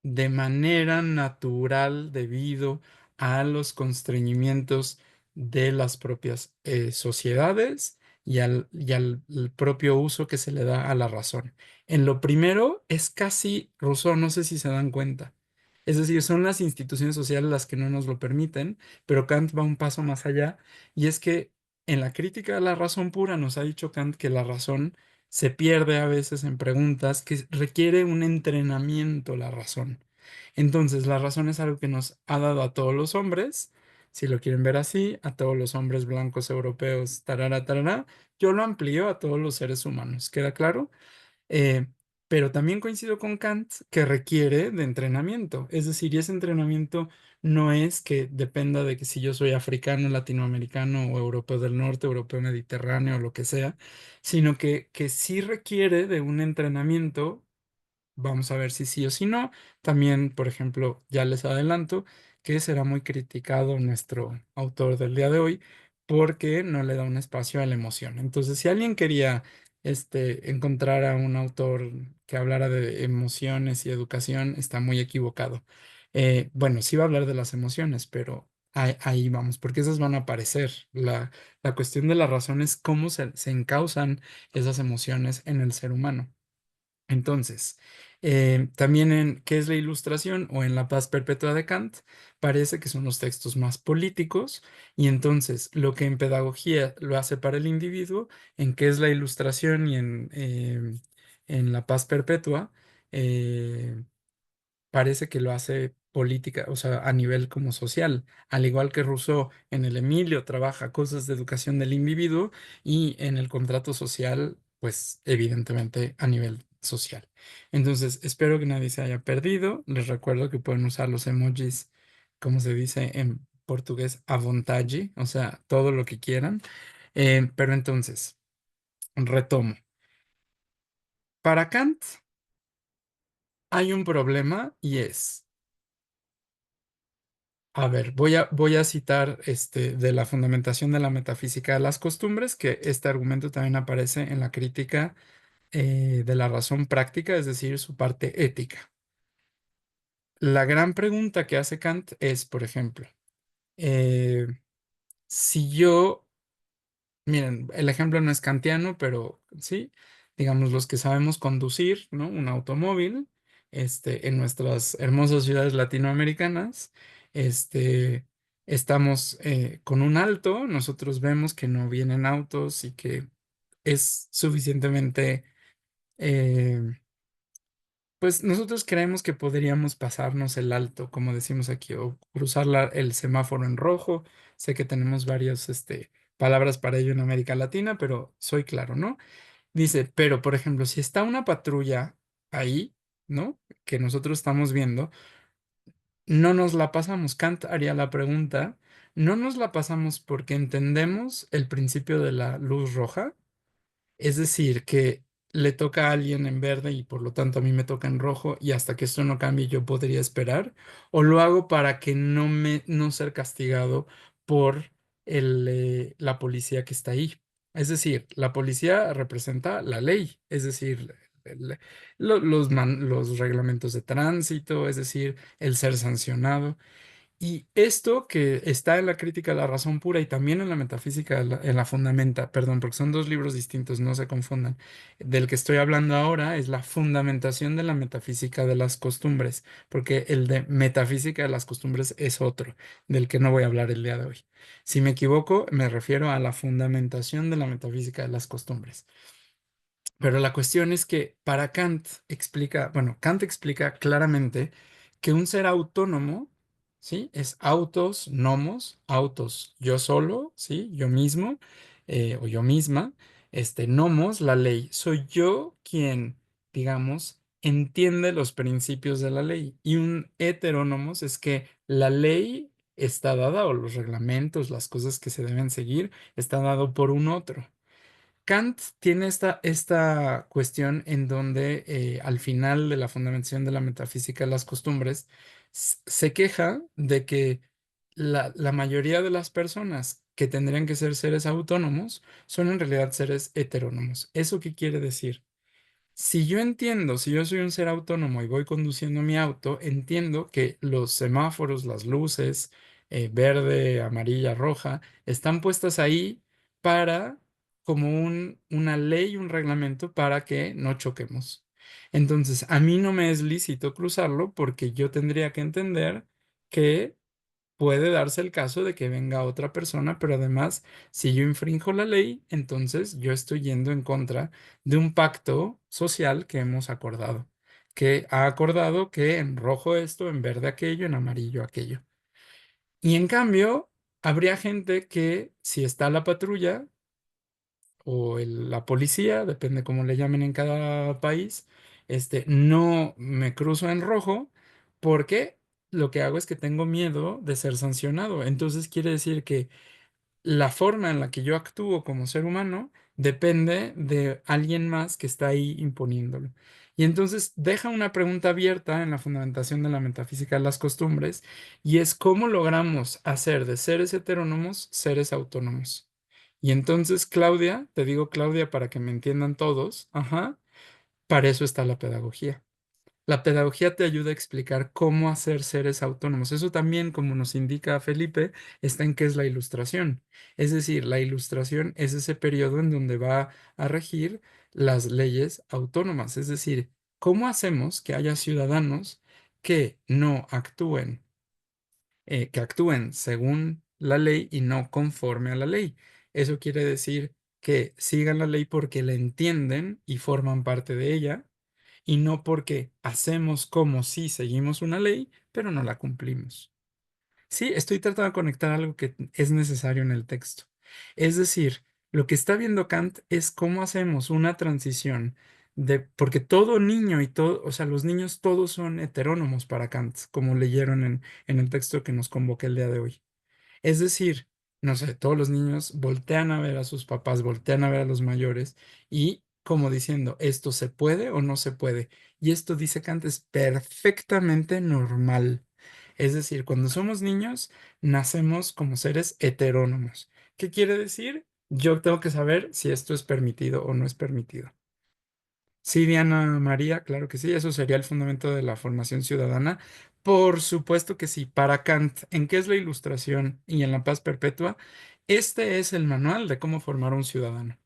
de manera natural debido a los constreñimientos de las propias sociedades y al propio uso que se le da a la razón. En lo primero es casi Rousseau, no sé si se dan cuenta. Es decir, son las instituciones sociales las que no nos lo permiten, pero Kant va un paso más allá, y es que en la crítica a la razón pura nos ha dicho Kant que la razón se pierde a veces en preguntas, que requiere un entrenamiento la razón. Entonces, la razón es algo que nos ha dado a todos los hombres, si lo quieren ver así, a todos los hombres blancos europeos, tarara, tarara. Yo lo amplío a todos los seres humanos, ¿queda claro? Eh, pero también coincido con Kant que requiere de entrenamiento. Es decir, y ese entrenamiento no es que dependa de que si yo soy africano, latinoamericano o europeo del norte, europeo mediterráneo o lo que sea, sino que sí requiere de un entrenamiento. Vamos a ver si sí o si no. También, por ejemplo, ya les adelanto que será muy criticado nuestro autor del día de hoy porque no le da un espacio a la emoción. Entonces, si alguien quería encontrar a un autor que hablara de emociones y educación, está muy equivocado. Bueno, sí va a hablar de las emociones, pero ahí vamos, porque esas van a aparecer. La cuestión de la razón es cómo se encausan esas emociones en el ser humano. Entonces, también en ¿qué es la ilustración? O en La paz perpetua de Kant, parece que son los textos más políticos, y entonces lo que en pedagogía lo hace para el individuo, en ¿qué es la ilustración? Y en La paz perpetua, eh, parece que lo hace política, o sea, a nivel como social, al igual que Rousseau en el Emilio trabaja cosas de educación del individuo, y en el contrato social, pues evidentemente a nivel social. Entonces, espero que nadie se haya perdido. Les recuerdo que pueden usar los emojis, como se dice en portugués, à vontade, o sea, todo lo que quieran. Pero entonces, retomo. Para Kant hay un problema, y es... A ver, voy a citar de la fundamentación de la metafísica de las costumbres, que este argumento también aparece en la crítica de la razón práctica, es decir, su parte ética. La gran pregunta que hace Kant es, por ejemplo, eh, si yo... Miren, el ejemplo no es kantiano, pero sí, digamos, los que sabemos conducir, ¿no?, un automóvil, en nuestras hermosas ciudades latinoamericanas, este, estamos con un alto, nosotros vemos que no vienen autos y que es suficientemente, eh, pues nosotros creemos que podríamos pasarnos el alto, como decimos aquí, o cruzar el semáforo en rojo. Sé que tenemos varias palabras para ello en América Latina, pero soy claro, ¿no? Dice, pero por ejemplo, si está una patrulla ahí, ¿no? Que nosotros estamos viendo, no nos la pasamos. Kant haría la pregunta, ¿no nos la pasamos porque entendemos el principio de la luz roja? Es decir, que le toca a alguien en verde y por lo tanto a mí me toca en rojo y hasta que esto no cambie yo podría esperar. O lo hago para que no ser castigado por la policía que está ahí. Es decir, la policía representa la ley, es decir, el- los reglamentos de tránsito, es decir, el ser sancionado. Y esto que está en la crítica de la razón pura y también en la metafísica, en la fundamenta, perdón, porque son dos libros distintos, no se confundan. Del que estoy hablando ahora es la fundamentación de la metafísica de las costumbres, porque el de metafísica de las costumbres es otro, del que no voy a hablar el día de hoy. Si me equivoco, me refiero a la fundamentación de la metafísica de las costumbres. Pero la cuestión es que para Kant explica, bueno, Kant explica claramente que un ser autónomo, ¿sí? Es autos, nomos, autos, yo solo, ¿sí? Yo mismo, o yo misma, nomos, la ley. Soy yo quien, digamos, entiende los principios de la ley. Y un heterónomos es que la ley está dada, o los reglamentos, las cosas que se deben seguir, está dado por un otro. Kant tiene esta cuestión en donde al final de la fundamentación de la metafísica de las costumbres se queja de que la mayoría de las personas que tendrían que ser seres autónomos son en realidad seres heterónomos. ¿Eso qué quiere decir? Si yo entiendo, si yo soy un ser autónomo y voy conduciendo mi auto, entiendo que los semáforos, las luces, verde, amarilla, roja, están puestas ahí para, como una ley, un reglamento para que no choquemos. Entonces, a mí no me es lícito cruzarlo porque yo tendría que entender que puede darse el caso de que venga otra persona, pero además, si yo infrinjo la ley, entonces yo estoy yendo en contra de un pacto social que hemos acordado, que ha acordado que en rojo esto, en verde aquello, en amarillo aquello. Y en cambio, habría gente que si está la patrulla o la policía, depende cómo le llamen en cada país, no me cruzo en rojo porque lo que hago es que tengo miedo de ser sancionado. Entonces quiere decir que la forma en la que yo actúo como ser humano depende de alguien más que está ahí imponiéndolo. Y entonces deja una pregunta abierta en la fundamentación de la metafísica de las costumbres, y es cómo logramos hacer de seres heterónomos seres autónomos. Y entonces, Claudia, te digo Claudia para que me entiendan todos, ajá, para eso está la pedagogía. La pedagogía te ayuda a explicar cómo hacer seres autónomos. Eso también, como nos indica Felipe, está en qué es la ilustración. Es decir, la ilustración es ese periodo en donde va a regir las leyes autónomas. Es decir, cómo hacemos que haya ciudadanos que no actúen, que actúen según la ley y no conforme a la ley. Eso quiere decir que sigan la ley porque la entienden y forman parte de ella y no porque hacemos como si seguimos una ley, pero no la cumplimos. Sí, estoy tratando de conectar algo que es necesario en el texto. Es decir, lo que está viendo Kant es cómo hacemos una transición porque todo niño y todo, o sea, los niños todos son heterónomos para Kant, como leyeron en el texto que nos convoqué el día de hoy. Es decir, no sé, todos los niños voltean a ver a sus papás, voltean a ver a los mayores y como diciendo, ¿esto se puede o no se puede? Y esto, dice Kant, es perfectamente normal. Es decir, cuando somos niños, nacemos como seres heterónomos. ¿Qué quiere decir? Yo tengo que saber si esto es permitido o no es permitido. Sí, Diana María, claro que sí, eso sería el fundamento de la formación ciudadana. Por supuesto que sí, para Kant, ¿en qué es la ilustración y en la paz perpetua? Este es el manual de cómo formar un ciudadano.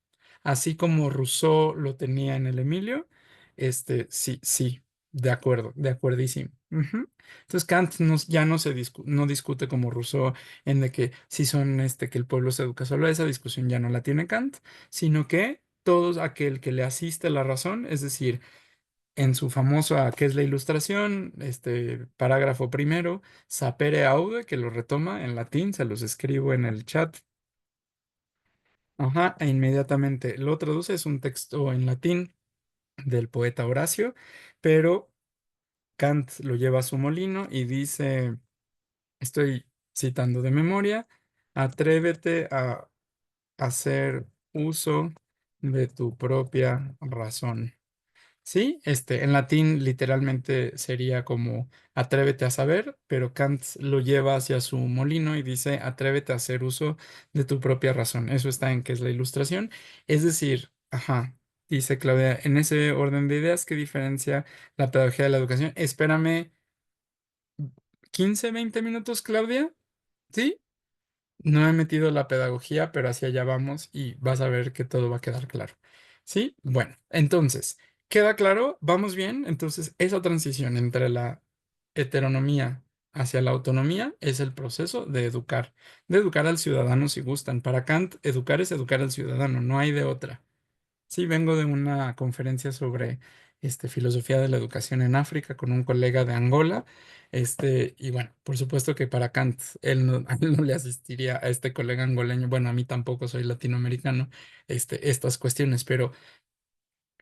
Así como Rousseau lo tenía en el Emilio, sí, sí, de acuerdo, de acuerdísimo. Ujú. Entonces Kant ya no discute como Rousseau en de que si son que el pueblo se educa solo, esa discusión ya no la tiene Kant, sino que todo aquel que le asiste la razón, es decir, en su famosa, ¿qué es la ilustración? Parágrafo primero, sapere aude, que lo retoma en latín, se los escribo en el chat. Ajá, e inmediatamente lo traduce, es un texto en latín del poeta Horacio, pero Kant lo lleva a su molino y dice, estoy citando de memoria, atrévete a hacer uso de tu propia razón. Sí, en latín literalmente sería como atrévete a saber, pero Kant lo lleva hacia su molino y dice atrévete a hacer uso de tu propia razón. Eso está en qué es la ilustración. Es decir, ajá, dice Claudia, en ese orden de ideas, ¿qué diferencia la pedagogía de la educación? Espérame 15, 20 minutos, Claudia. ¿Sí? No he metido la pedagogía, pero hacia allá vamos y vas a ver que todo va a quedar claro. ¿Sí? Bueno, entonces, ¿queda claro? ¿Vamos bien? Entonces, esa transición entre la heteronomía hacia la autonomía es el proceso de educar al ciudadano si gustan. Para Kant, educar es educar al ciudadano, no hay de otra. Sí, vengo de una conferencia sobre filosofía de la educación en África con un colega de Angola. Y bueno, por supuesto que para Kant, a él no le asistiría a este colega angoleño. Bueno, a mí tampoco soy latinoamericano, estas cuestiones, pero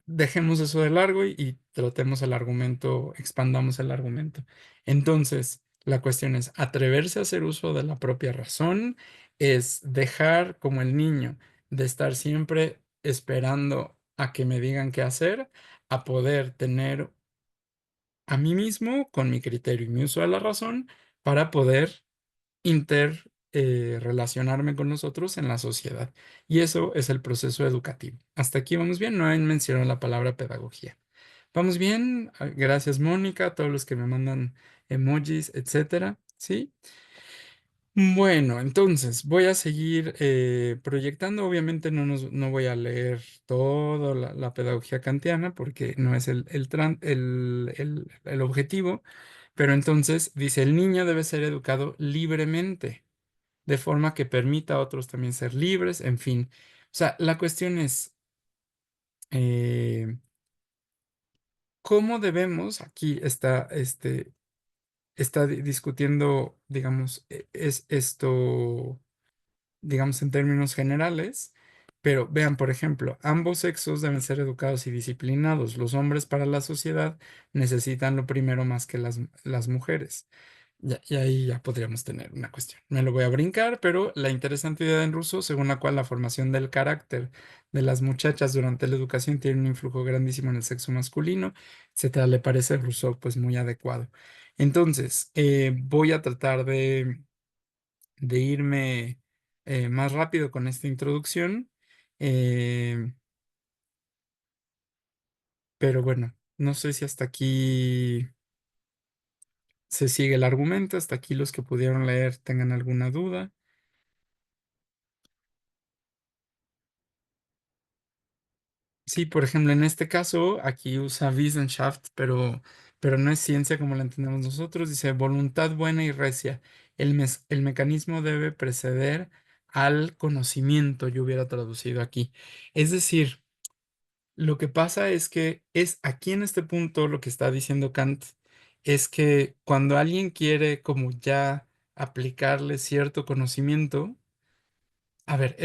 dejemos eso de largo y tratemos el argumento, expandamos el argumento. Entonces, la cuestión es atreverse a hacer uso de la propia razón, es dejar como el niño de estar siempre esperando a que me digan qué hacer, a poder tener a mí mismo con mi criterio y mi uso de la razón para poder relacionarme con los otros en la sociedad. Y eso es el proceso educativo. Hasta aquí vamos bien, no he mencionado la palabra pedagogía. Vamos bien, gracias Mónica, a todos los que me mandan emojis, etcétera. ¿Sí? Bueno, entonces voy a seguir proyectando. Obviamente no voy a leer toda la pedagogía kantiana porque no es el objetivo, pero entonces dice, el niño debe ser educado libremente de forma que permita a otros también ser libres, en fin. O sea, la cuestión es, eh, ¿cómo debemos, aquí está discutiendo, digamos, es esto, digamos, en términos generales, pero vean, por ejemplo, ambos sexos deben ser educados y disciplinados. Los hombres para la sociedad necesitan lo primero más que las mujeres. Y ahí ya podríamos tener una cuestión. Me lo voy a brincar, pero la interesante idea en ruso, según la cual la formación del carácter de las muchachas durante la educación tiene un influjo grandísimo en el sexo masculino, etcétera, le parece a Rousseau pues muy adecuado. Entonces, voy a tratar de irme más rápido con esta introducción, eh, pero bueno, no sé si hasta aquí se sigue el argumento, hasta aquí los que pudieron leer tengan alguna duda. Sí, por ejemplo, en este caso, aquí usa Wissenschaft, pero no es ciencia como la entendemos nosotros. Dice voluntad buena y recia. El mecanismo debe preceder al conocimiento, yo hubiera traducido aquí. Es decir, lo que pasa es que es aquí en este punto lo que está diciendo Kant, es que cuando alguien quiere como ya aplicarle cierto conocimiento, a ver,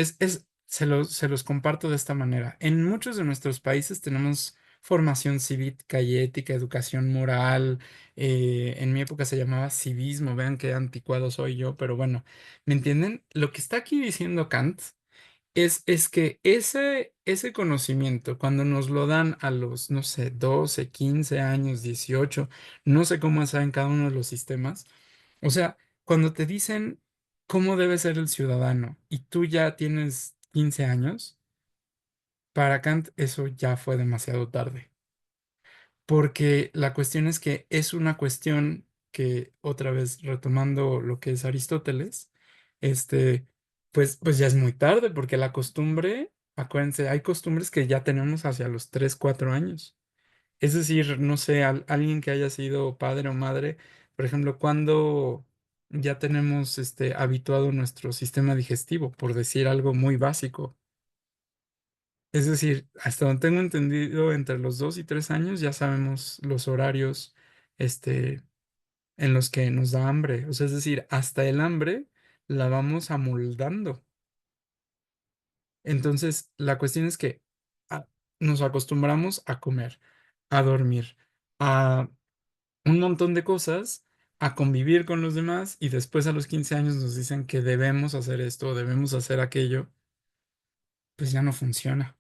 se los comparto de esta manera. En muchos de nuestros países tenemos formación cívica y ética, educación moral. En mi época se llamaba civismo. Vean qué anticuado soy yo, pero bueno, ¿me entienden? Lo que está aquí diciendo Kant es que ese conocimiento, cuando nos lo dan a los, no sé, 12, 15 años, 18, no sé cómo está en cada uno de los sistemas, o sea, cuando te dicen cómo debe ser el ciudadano y tú ya tienes 15 años, para Kant eso ya fue demasiado tarde. Porque la cuestión es que es una cuestión que, otra vez retomando lo que es Aristóteles, este, pues ya es muy tarde, porque la costumbre, acuérdense, hay costumbres que ya tenemos hacia los 3 4 años. Es decir, no sé, alguien que haya sido padre o madre, por ejemplo, cuando ya tenemos habituado nuestro sistema digestivo, por decir algo muy básico. Es decir, hasta donde tengo entendido, entre los 2 y 3 años ya sabemos los horarios, en los que nos da hambre. O sea, es decir, hasta el hambre la vamos amoldando. Entonces, la cuestión es que ah, nos acostumbramos a comer, a dormir, a un montón de cosas, a convivir con los demás y después a los 15 años nos dicen que debemos hacer esto o debemos hacer aquello, pues ya no funciona,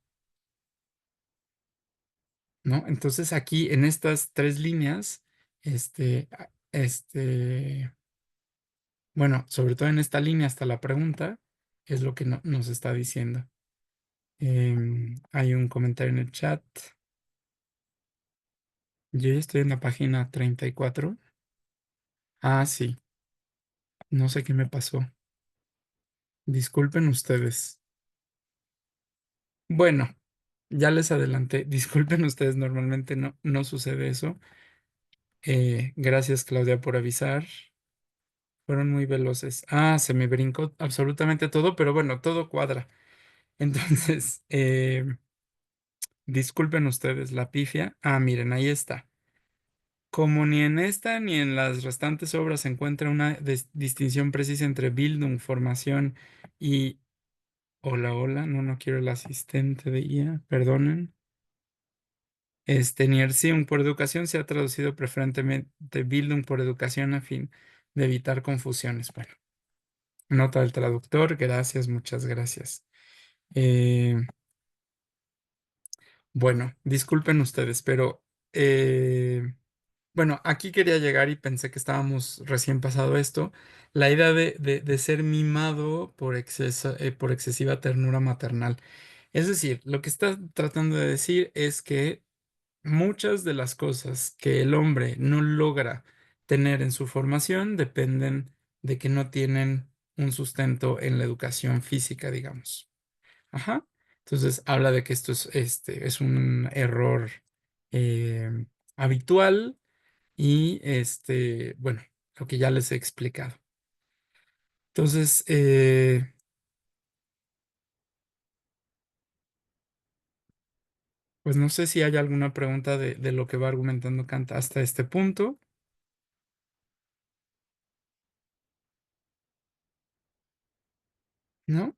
¿no? Entonces aquí en estas 3 líneas, bueno, sobre todo en esta línea hasta la pregunta, es lo que nos está diciendo. Hay un comentario en el chat. Yo ya estoy en la página 34. Ah, sí, no sé qué me pasó. Disculpen ustedes. Bueno, ya les adelanté. Disculpen ustedes, normalmente no sucede eso. Gracias, Claudia, por avisar. Fueron muy veloces. Ah, se me brincó absolutamente todo, pero bueno, todo cuadra. Entonces, disculpen ustedes la pifia. Ah, miren, ahí está. Como ni en esta ni en las restantes obras se encuentra una distinción precisa entre Bildung, formación y... Hola, hola, no quiero el asistente de IA, perdonen. Ni Erziehung por educación se ha traducido preferentemente Bildung por educación a fin de evitar confusiones. Bueno, nota del traductor, gracias, muchas gracias. Eh, bueno, disculpen ustedes, pero bueno, aquí quería llegar y pensé que estábamos recién pasado esto. La idea de ser mimado por excesiva ternura maternal. Es decir, lo que está tratando de decir es que muchas de las cosas que el hombre no logra tener en su formación dependen de que no tienen un sustento en la educación física, digamos. Ajá. Entonces habla de que esto es un error eh, habitual y bueno, lo que ya les he explicado. Entonces, pues no sé si hay alguna pregunta de lo que va argumentando Kant hasta este punto, ¿no?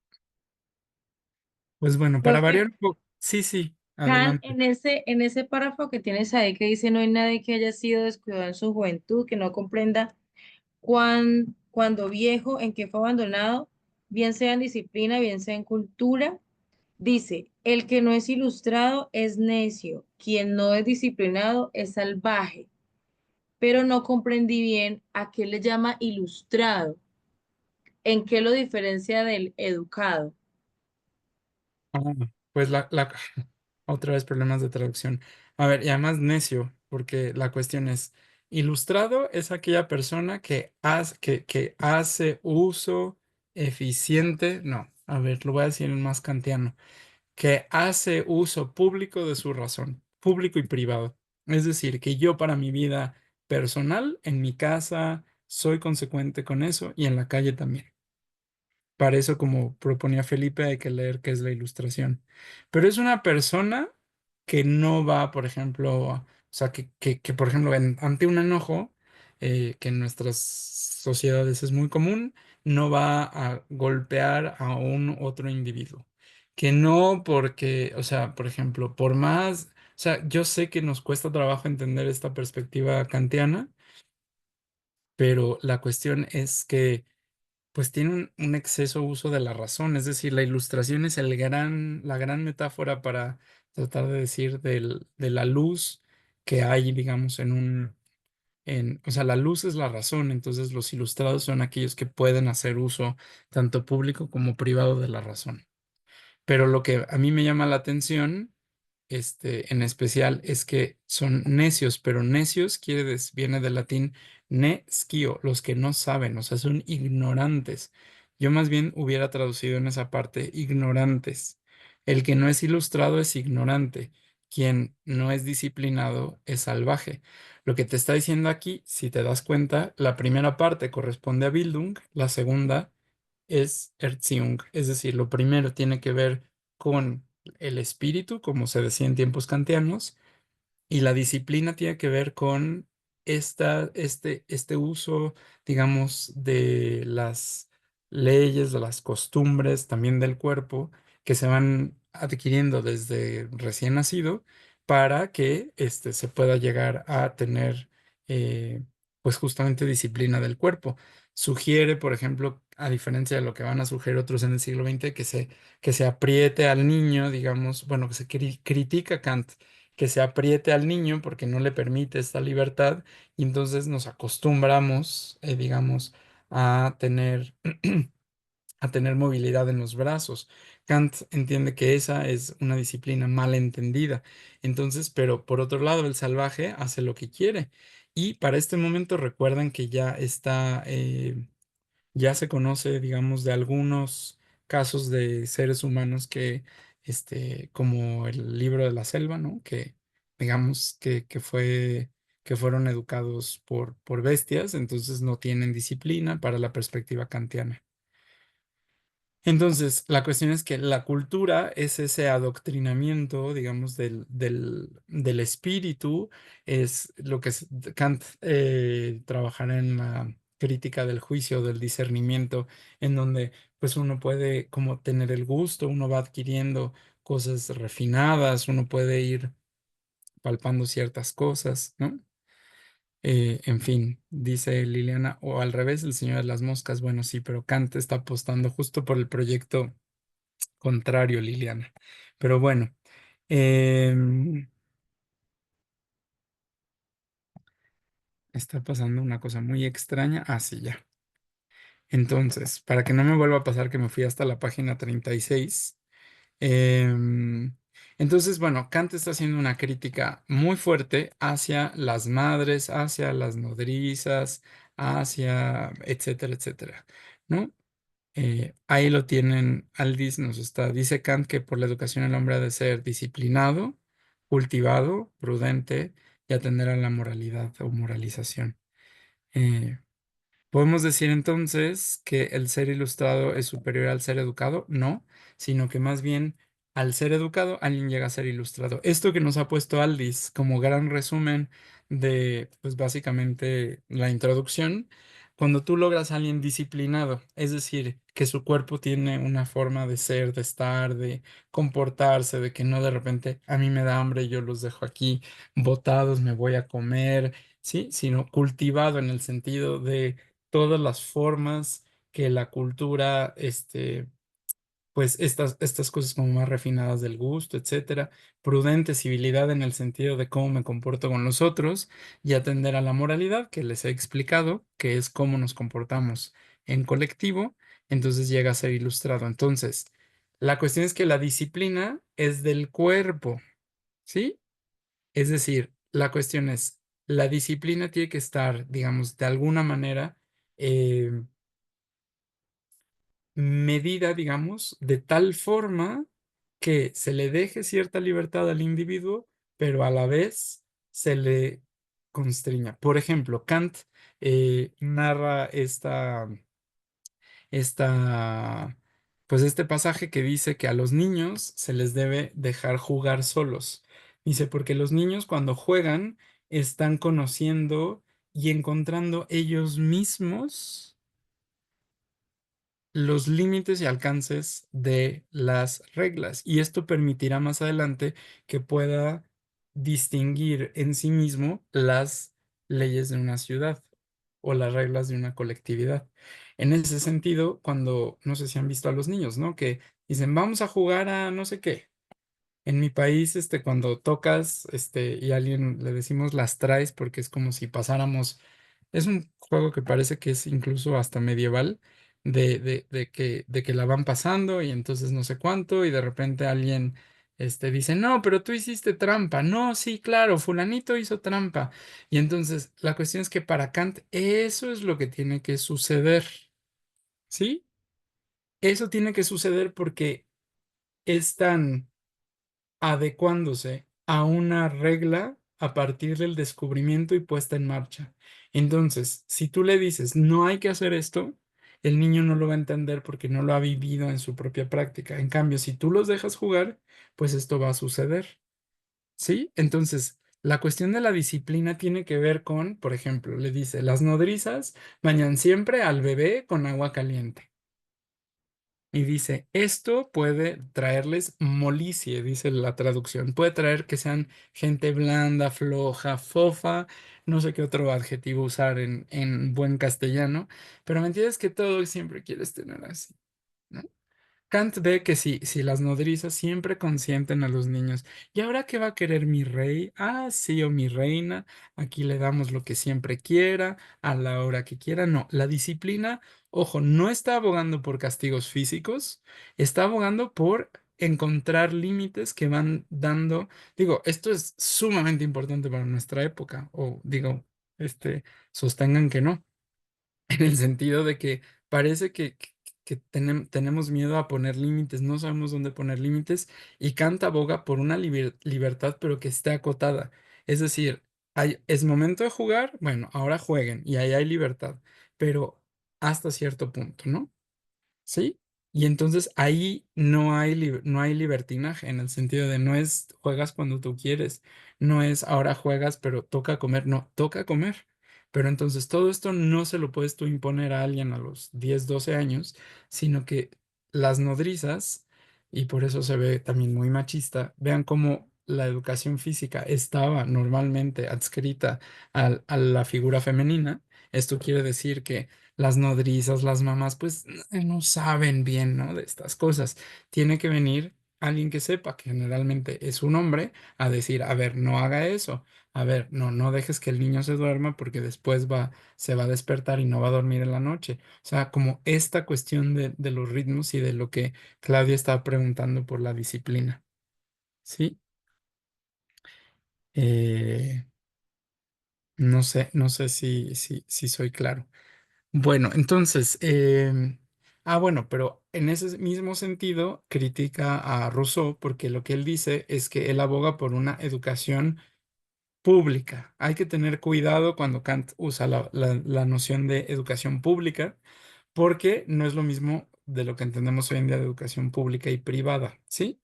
Pues bueno, para Profe, variar un poco. Sí, sí, Kant, adelante. en ese párrafo que tienes ahí que dice no hay nadie que haya sido descuidado en su juventud, que no comprenda cuando viejo, en que fue abandonado, bien sea en disciplina, bien sea en cultura, dice, el que no es ilustrado es necio, quien no es disciplinado es salvaje, pero no comprendí bien a qué le llama ilustrado, en qué lo diferencia del educado. Ah, pues otra vez problemas de traducción. A ver, y además necio, porque la cuestión es, ilustrado es aquella persona que hace uso eficiente, no, a ver, lo voy a decir en más kantiano, que hace uso público de su razón, público y privado. Es decir, que yo para mi vida personal, en mi casa, soy consecuente con eso y en la calle también. Para eso, como proponía Felipe, hay que leer qué es la ilustración. Pero es una persona que no va, por ejemplo, o sea, que, por ejemplo, ante un enojo, que en nuestras sociedades es muy común, no va a golpear a un otro individuo. Que no porque, o sea, por ejemplo, por más, o sea, yo sé que nos cuesta trabajo entender esta perspectiva kantiana, pero la cuestión es que pues tiene un exceso uso de la razón, es decir, la ilustración es la gran metáfora para tratar de decir de la luz que hay, digamos, o sea, la luz es la razón, entonces los ilustrados son aquellos que pueden hacer uso tanto público como privado de la razón. Pero lo que a mí me llama la atención en especial es que son necios, pero necios viene del latín nescio, los que no saben, o sea, son ignorantes. Yo más bien hubiera traducido en esa parte ignorantes. El que no es ilustrado es ignorante. Quien no es disciplinado es salvaje. Lo que te está diciendo aquí, si te das cuenta, la primera parte corresponde a Bildung, la segunda es Erziehung. Es decir, lo primero tiene que ver con el espíritu, como se decía en tiempos kantianos, y la disciplina tiene que ver con este uso, digamos, de las leyes, de las costumbres, también del cuerpo, que se van adquiriendo desde recién nacido para que se pueda llegar a tener, pues justamente disciplina del cuerpo. Sugiere, por ejemplo, a diferencia de lo que van a sugerir otros en el siglo XX, que se apriete al niño, digamos, bueno, que se critica Kant que se apriete al niño porque no le permite esta libertad y entonces nos acostumbramos, digamos, a tener, a tener movilidad en los brazos. Kant entiende que esa es una disciplina mal entendida. Entonces, pero por otro lado, el salvaje hace lo que quiere. Y para este momento recuerdan que ya está, ya se conoce, digamos, de algunos casos de seres humanos que, como el libro de la selva, ¿no? Que, digamos, que fueron educados por bestias, entonces no tienen disciplina para la perspectiva kantiana. Entonces, la cuestión es que la cultura es ese adoctrinamiento, digamos, del espíritu, es lo que Kant trabajará en la crítica del juicio, del discernimiento, en donde pues uno puede como tener el gusto, uno va adquiriendo cosas refinadas, uno puede ir palpando ciertas cosas, ¿no? En fin, dice Liliana, o al revés, el señor de las moscas, bueno, sí, pero Kant está apostando justo por el proyecto contrario, Liliana. Pero bueno, em, está pasando una cosa muy extraña. Ah, sí, ya. Entonces, para que no me vuelva a pasar que me fui hasta la página 36. em, entonces, bueno, Kant está haciendo una crítica muy fuerte hacia las madres, hacia las nodrizas, hacia, etcétera, etcétera, ¿no? Ahí lo tienen, Aldis nos está, dice Kant que por la educación el hombre ha de ser disciplinado, cultivado, prudente y atender a la moralidad o moralización. Eh, ¿Podemos decir entonces que el ser ilustrado es superior al ser educado? No, sino que más bien al ser educado alguien llega a ser ilustrado. Esto que nos ha puesto Aldis como gran resumen de, pues básicamente la introducción, cuando tú logras a alguien disciplinado, es decir, que su cuerpo tiene una forma de ser, de estar, de comportarse, de que no de repente a mí me da hambre y yo los dejo aquí botados, me voy a comer, ¿sí? Sino cultivado en el sentido de todas las formas que la cultura, pues estas cosas como más refinadas del gusto, etcétera, prudente, civilidad en el sentido de cómo me comporto con los otros y atender a la moralidad que les he explicado, que es cómo nos comportamos en colectivo, entonces llega a ser ilustrado. Entonces, la cuestión es que la disciplina es del cuerpo, ¿sí? Es decir, la cuestión es, la disciplina tiene que estar, digamos, de alguna manera, medida, digamos, de tal forma que se le deje cierta libertad al individuo, pero a la vez se le constriña. Por ejemplo, Kant narra esta, pues este pasaje que dice que a los niños se les debe dejar jugar solos. Dice, porque los niños cuando juegan están conociendo y encontrando ellos mismos los límites y alcances de las reglas. Y esto permitirá más adelante que pueda distinguir en sí mismo las leyes de una ciudad o las reglas de una colectividad. En ese sentido, cuando, no sé si han visto a los niños, ¿no? Que dicen, vamos a jugar a no sé qué. En mi país, cuando tocas, y a alguien le decimos las traes porque es como si pasáramos, es un juego que parece que es incluso hasta medieval, de que la van pasando y entonces no sé cuánto y de repente alguien, dice, no, pero tú hiciste trampa, no, sí, claro, fulanito hizo trampa. Y entonces la cuestión es que para Kant eso es lo que tiene que suceder, ¿sí? Eso tiene que suceder porque están adecuándose a una regla a partir del descubrimiento y puesta en marcha. Entonces, si tú le dices, no hay que hacer esto, el niño no lo va a entender porque no lo ha vivido en su propia práctica. En cambio, si tú los dejas jugar, pues esto va a suceder. ¿Sí? Entonces, la cuestión de la disciplina tiene que ver con, por ejemplo, le dice, las nodrizas bañan siempre al bebé con agua caliente. Y dice, esto puede traerles molicie, dice la traducción. Puede traer que sean gente blanda, floja, fofa, no sé qué otro adjetivo usar en buen castellano, pero me entiendes que todo siempre quieres tener así, ¿no? Kant ve que si las nodrizas siempre consienten a los niños. ¿Y ahora qué va a querer mi rey? Ah, sí, o mi reina. Aquí le damos lo que siempre quiera, a la hora que quiera. No, la disciplina, ojo, no está abogando por castigos físicos, está abogando por encontrar límites que van dando. Digo, esto es sumamente importante para nuestra época, o digo, sostengan que no. En el sentido de que parece que tenemos miedo a poner límites, no sabemos dónde poner límites, y Kant aboga por una libertad, pero que esté acotada. Es decir, es momento de jugar, bueno, ahora jueguen, y ahí hay libertad, pero hasta cierto punto, ¿no? ¿Sí? Y entonces ahí no hay libertinaje en el sentido de no es juegas cuando tú quieres, no es ahora juegas pero toca comer, no, toca comer. Pero entonces todo esto no se lo puedes tú imponer a alguien a los 10 12 años, sino que las nodrizas, y por eso se ve también muy machista, vean cómo la educación física estaba normalmente adscrita a la figura femenina. Esto quiere decir que las nodrizas, las mamás, pues no saben bien, ¿no? De estas cosas. Tiene que venir alguien que sepa, que generalmente es un hombre, a decir, a ver, no haga eso. A ver, no dejes que el niño se duerma porque después se va a despertar y no va a dormir en la noche. O sea, como esta cuestión de los ritmos y de lo que Claudia estaba preguntando por la disciplina. ¿Sí? Eh, no sé si soy claro. Bueno, entonces, bueno, pero en ese mismo sentido critica a Rousseau porque lo que él dice es que él aboga por una educación pública. Hay que tener cuidado cuando Kant usa la noción de educación pública porque no es lo mismo de lo que entendemos hoy en día de educación pública y privada, ¿sí?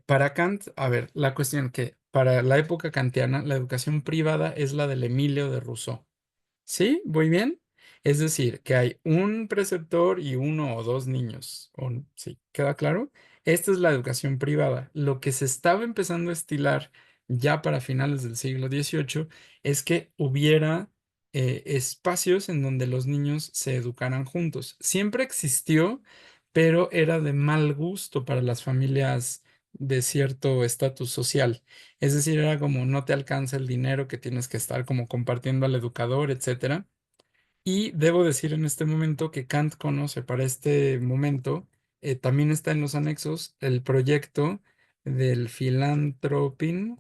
Para Kant, a ver, la cuestión que para la época kantiana la educación privada es la del Emilio de Rousseau. ¿Sí? ¿Voy bien? Es decir, que hay un preceptor y uno o dos niños. ¿Sí? ¿Queda claro? Esta es la educación privada. Lo que se estaba empezando a estilar ya para finales del siglo XVIII es que hubiera espacios en donde los niños se educaran juntos. Siempre existió, pero era de mal gusto para las familias de cierto estatus social. Es decir, era como no te alcanza el dinero que tienes que estar como compartiendo al educador, etcétera. Y debo decir en este momento que Kant conoce para este momento, también está en los anexos el proyecto del Philanthropin,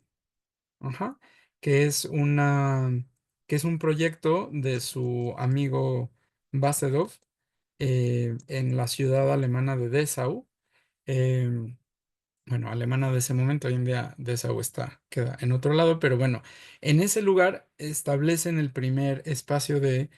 ajá, que es que es un proyecto de su amigo Basedov en la ciudad alemana de Dessau. em, bueno, alemana de ese momento, hoy en día Dessau queda en otro lado, pero bueno, en ese lugar establecen el primer espacio de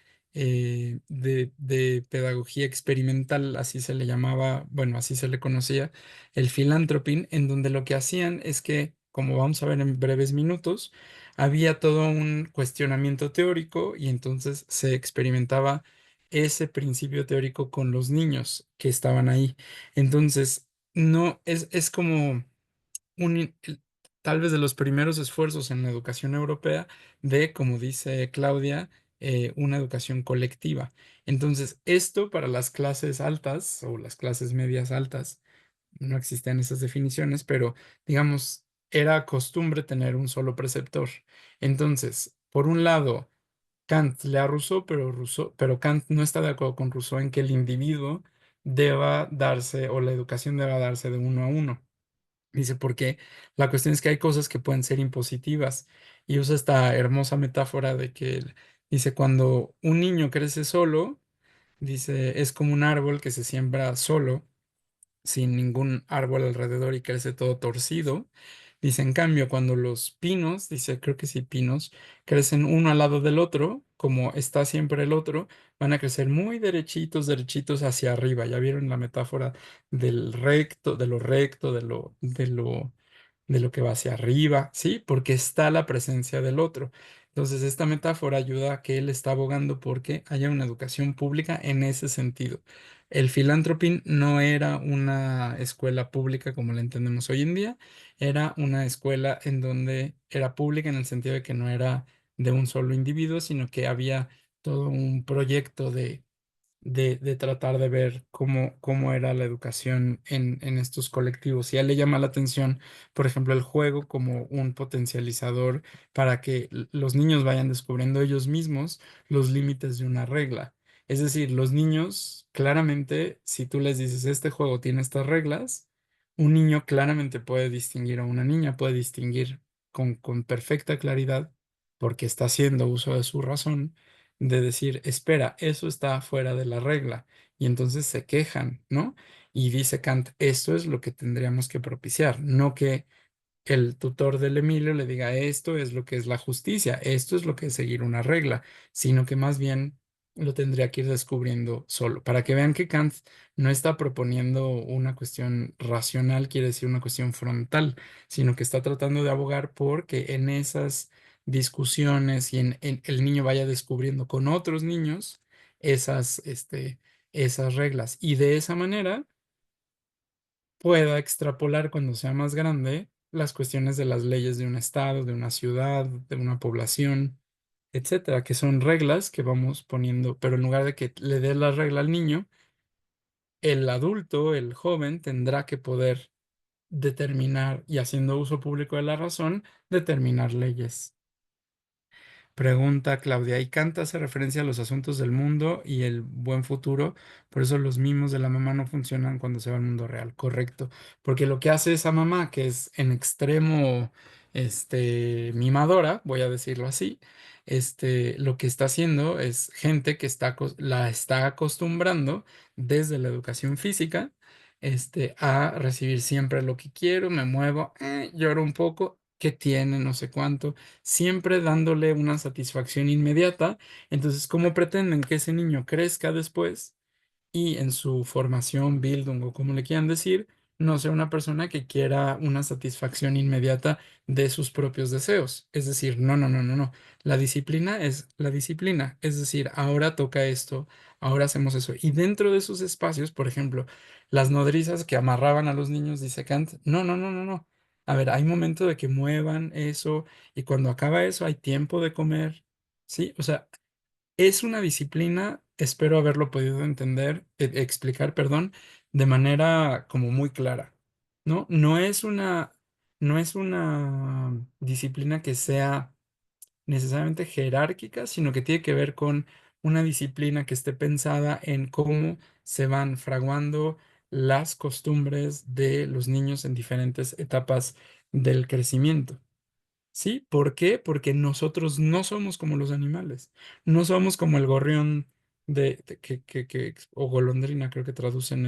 pedagogía experimental, así se le llamaba, bueno, así se le conocía, el Philanthropin, en donde lo que hacían es que, como vamos a ver en breves minutos, había todo un cuestionamiento teórico y entonces se experimentaba ese principio teórico con los niños que estaban ahí. Entonces, no, es como tal vez de los primeros esfuerzos en la educación europea de, como dice Claudia, una educación colectiva. Entonces, esto para las clases altas o las clases medias altas, no existen esas definiciones, pero digamos, era costumbre tener un solo preceptor. Entonces, por un lado, Kant le a Rousseau, pero Kant no está de acuerdo con Rousseau en que el individuo deba darse o la educación deba darse de uno a uno. Dice, porque la cuestión es que hay cosas que pueden ser impositivas. Y usa esta hermosa metáfora de que, dice, cuando un niño crece solo, dice, es como un árbol que se siembra solo, sin ningún árbol alrededor y crece todo torcido. Dice, en cambio, cuando los pinos, dice, creo que sí, pinos, crecen uno al lado del otro, como está siempre el otro, van a crecer muy derechitos, derechitos hacia arriba. ¿Ya vieron la metáfora del recto, de lo recto, de lo que va hacia arriba? ¿Sí? Porque está la presencia del otro. Entonces, esta metáfora ayuda a que él está abogando porque haya una educación pública en ese sentido. El Philanthropy no era una escuela pública como la entendemos hoy en día, era una escuela en donde era pública en el sentido de que no era de un solo individuo, sino que había todo un proyecto de tratar de ver cómo era la educación en estos colectivos. Y a él le llama la atención, por ejemplo, el juego como un potencializador para que los niños vayan descubriendo ellos mismos los límites de una regla. Es decir, los niños, claramente, si tú les dices, este juego tiene estas reglas, un niño claramente puede distinguir a una niña, puede distinguir con perfecta claridad, porque está haciendo uso de su razón de decir, espera, eso está fuera de la regla. Y entonces se quejan, ¿no? Y dice Kant, esto es lo que tendríamos que propiciar, no que el tutor del Emilio le diga, esto es lo que es la justicia, esto es lo que es seguir una regla, sino que más bien lo tendría que ir descubriendo solo. Para que vean que Kant no está proponiendo una cuestión racional, quiere decir una cuestión frontal, sino que está tratando de abogar por que en esas discusiones y en el niño vaya descubriendo con otros niños esas reglas. Y de esa manera pueda extrapolar cuando sea más grande las cuestiones de las leyes de un estado, de una ciudad, de una población, etcétera, que son reglas que vamos poniendo, pero en lugar de que le dé la regla al niño, el adulto, el joven, tendrá que poder determinar y haciendo uso público de la razón, determinar leyes. Pregunta Claudia, y Kant hace referencia a los asuntos del mundo y el buen futuro, por eso los mimos de la mamá no funcionan cuando se va al mundo real, correcto, porque lo que hace esa mamá, que es en extremo, mimadora, voy a decirlo así, lo que está haciendo es gente que la está acostumbrando desde la educación física, a recibir siempre lo que quiero, me muevo, lloro un poco, ¿qué tiene? No sé cuánto siempre dándole una satisfacción inmediata. Entonces, ¿cómo pretenden que ese niño crezca después y en su formación, Bildung o como le quieran decir, no sea una persona que quiera una satisfacción inmediata de sus propios deseos? Es decir, no, no, no, no, no. La disciplina es la disciplina. Es decir, ahora toca esto, ahora hacemos eso. Y dentro de esos espacios, por ejemplo, las nodrizas que amarraban a los niños, dice Kant, no, no, no, no, no. A ver, hay momento de que muevan eso y cuando acaba eso hay tiempo de comer, ¿sí? O sea, es una disciplina, espero haberlo podido entender, explicar, perdón, de manera como muy clara, ¿no? No es una disciplina que sea necesariamente jerárquica, sino que tiene que ver con una disciplina que esté pensada en cómo se van fraguando las costumbres de los niños en diferentes etapas del crecimiento. ¿Sí? ¿Por qué? Porque nosotros no somos como los animales, no somos como el gorrión o golondrina, creo que traducen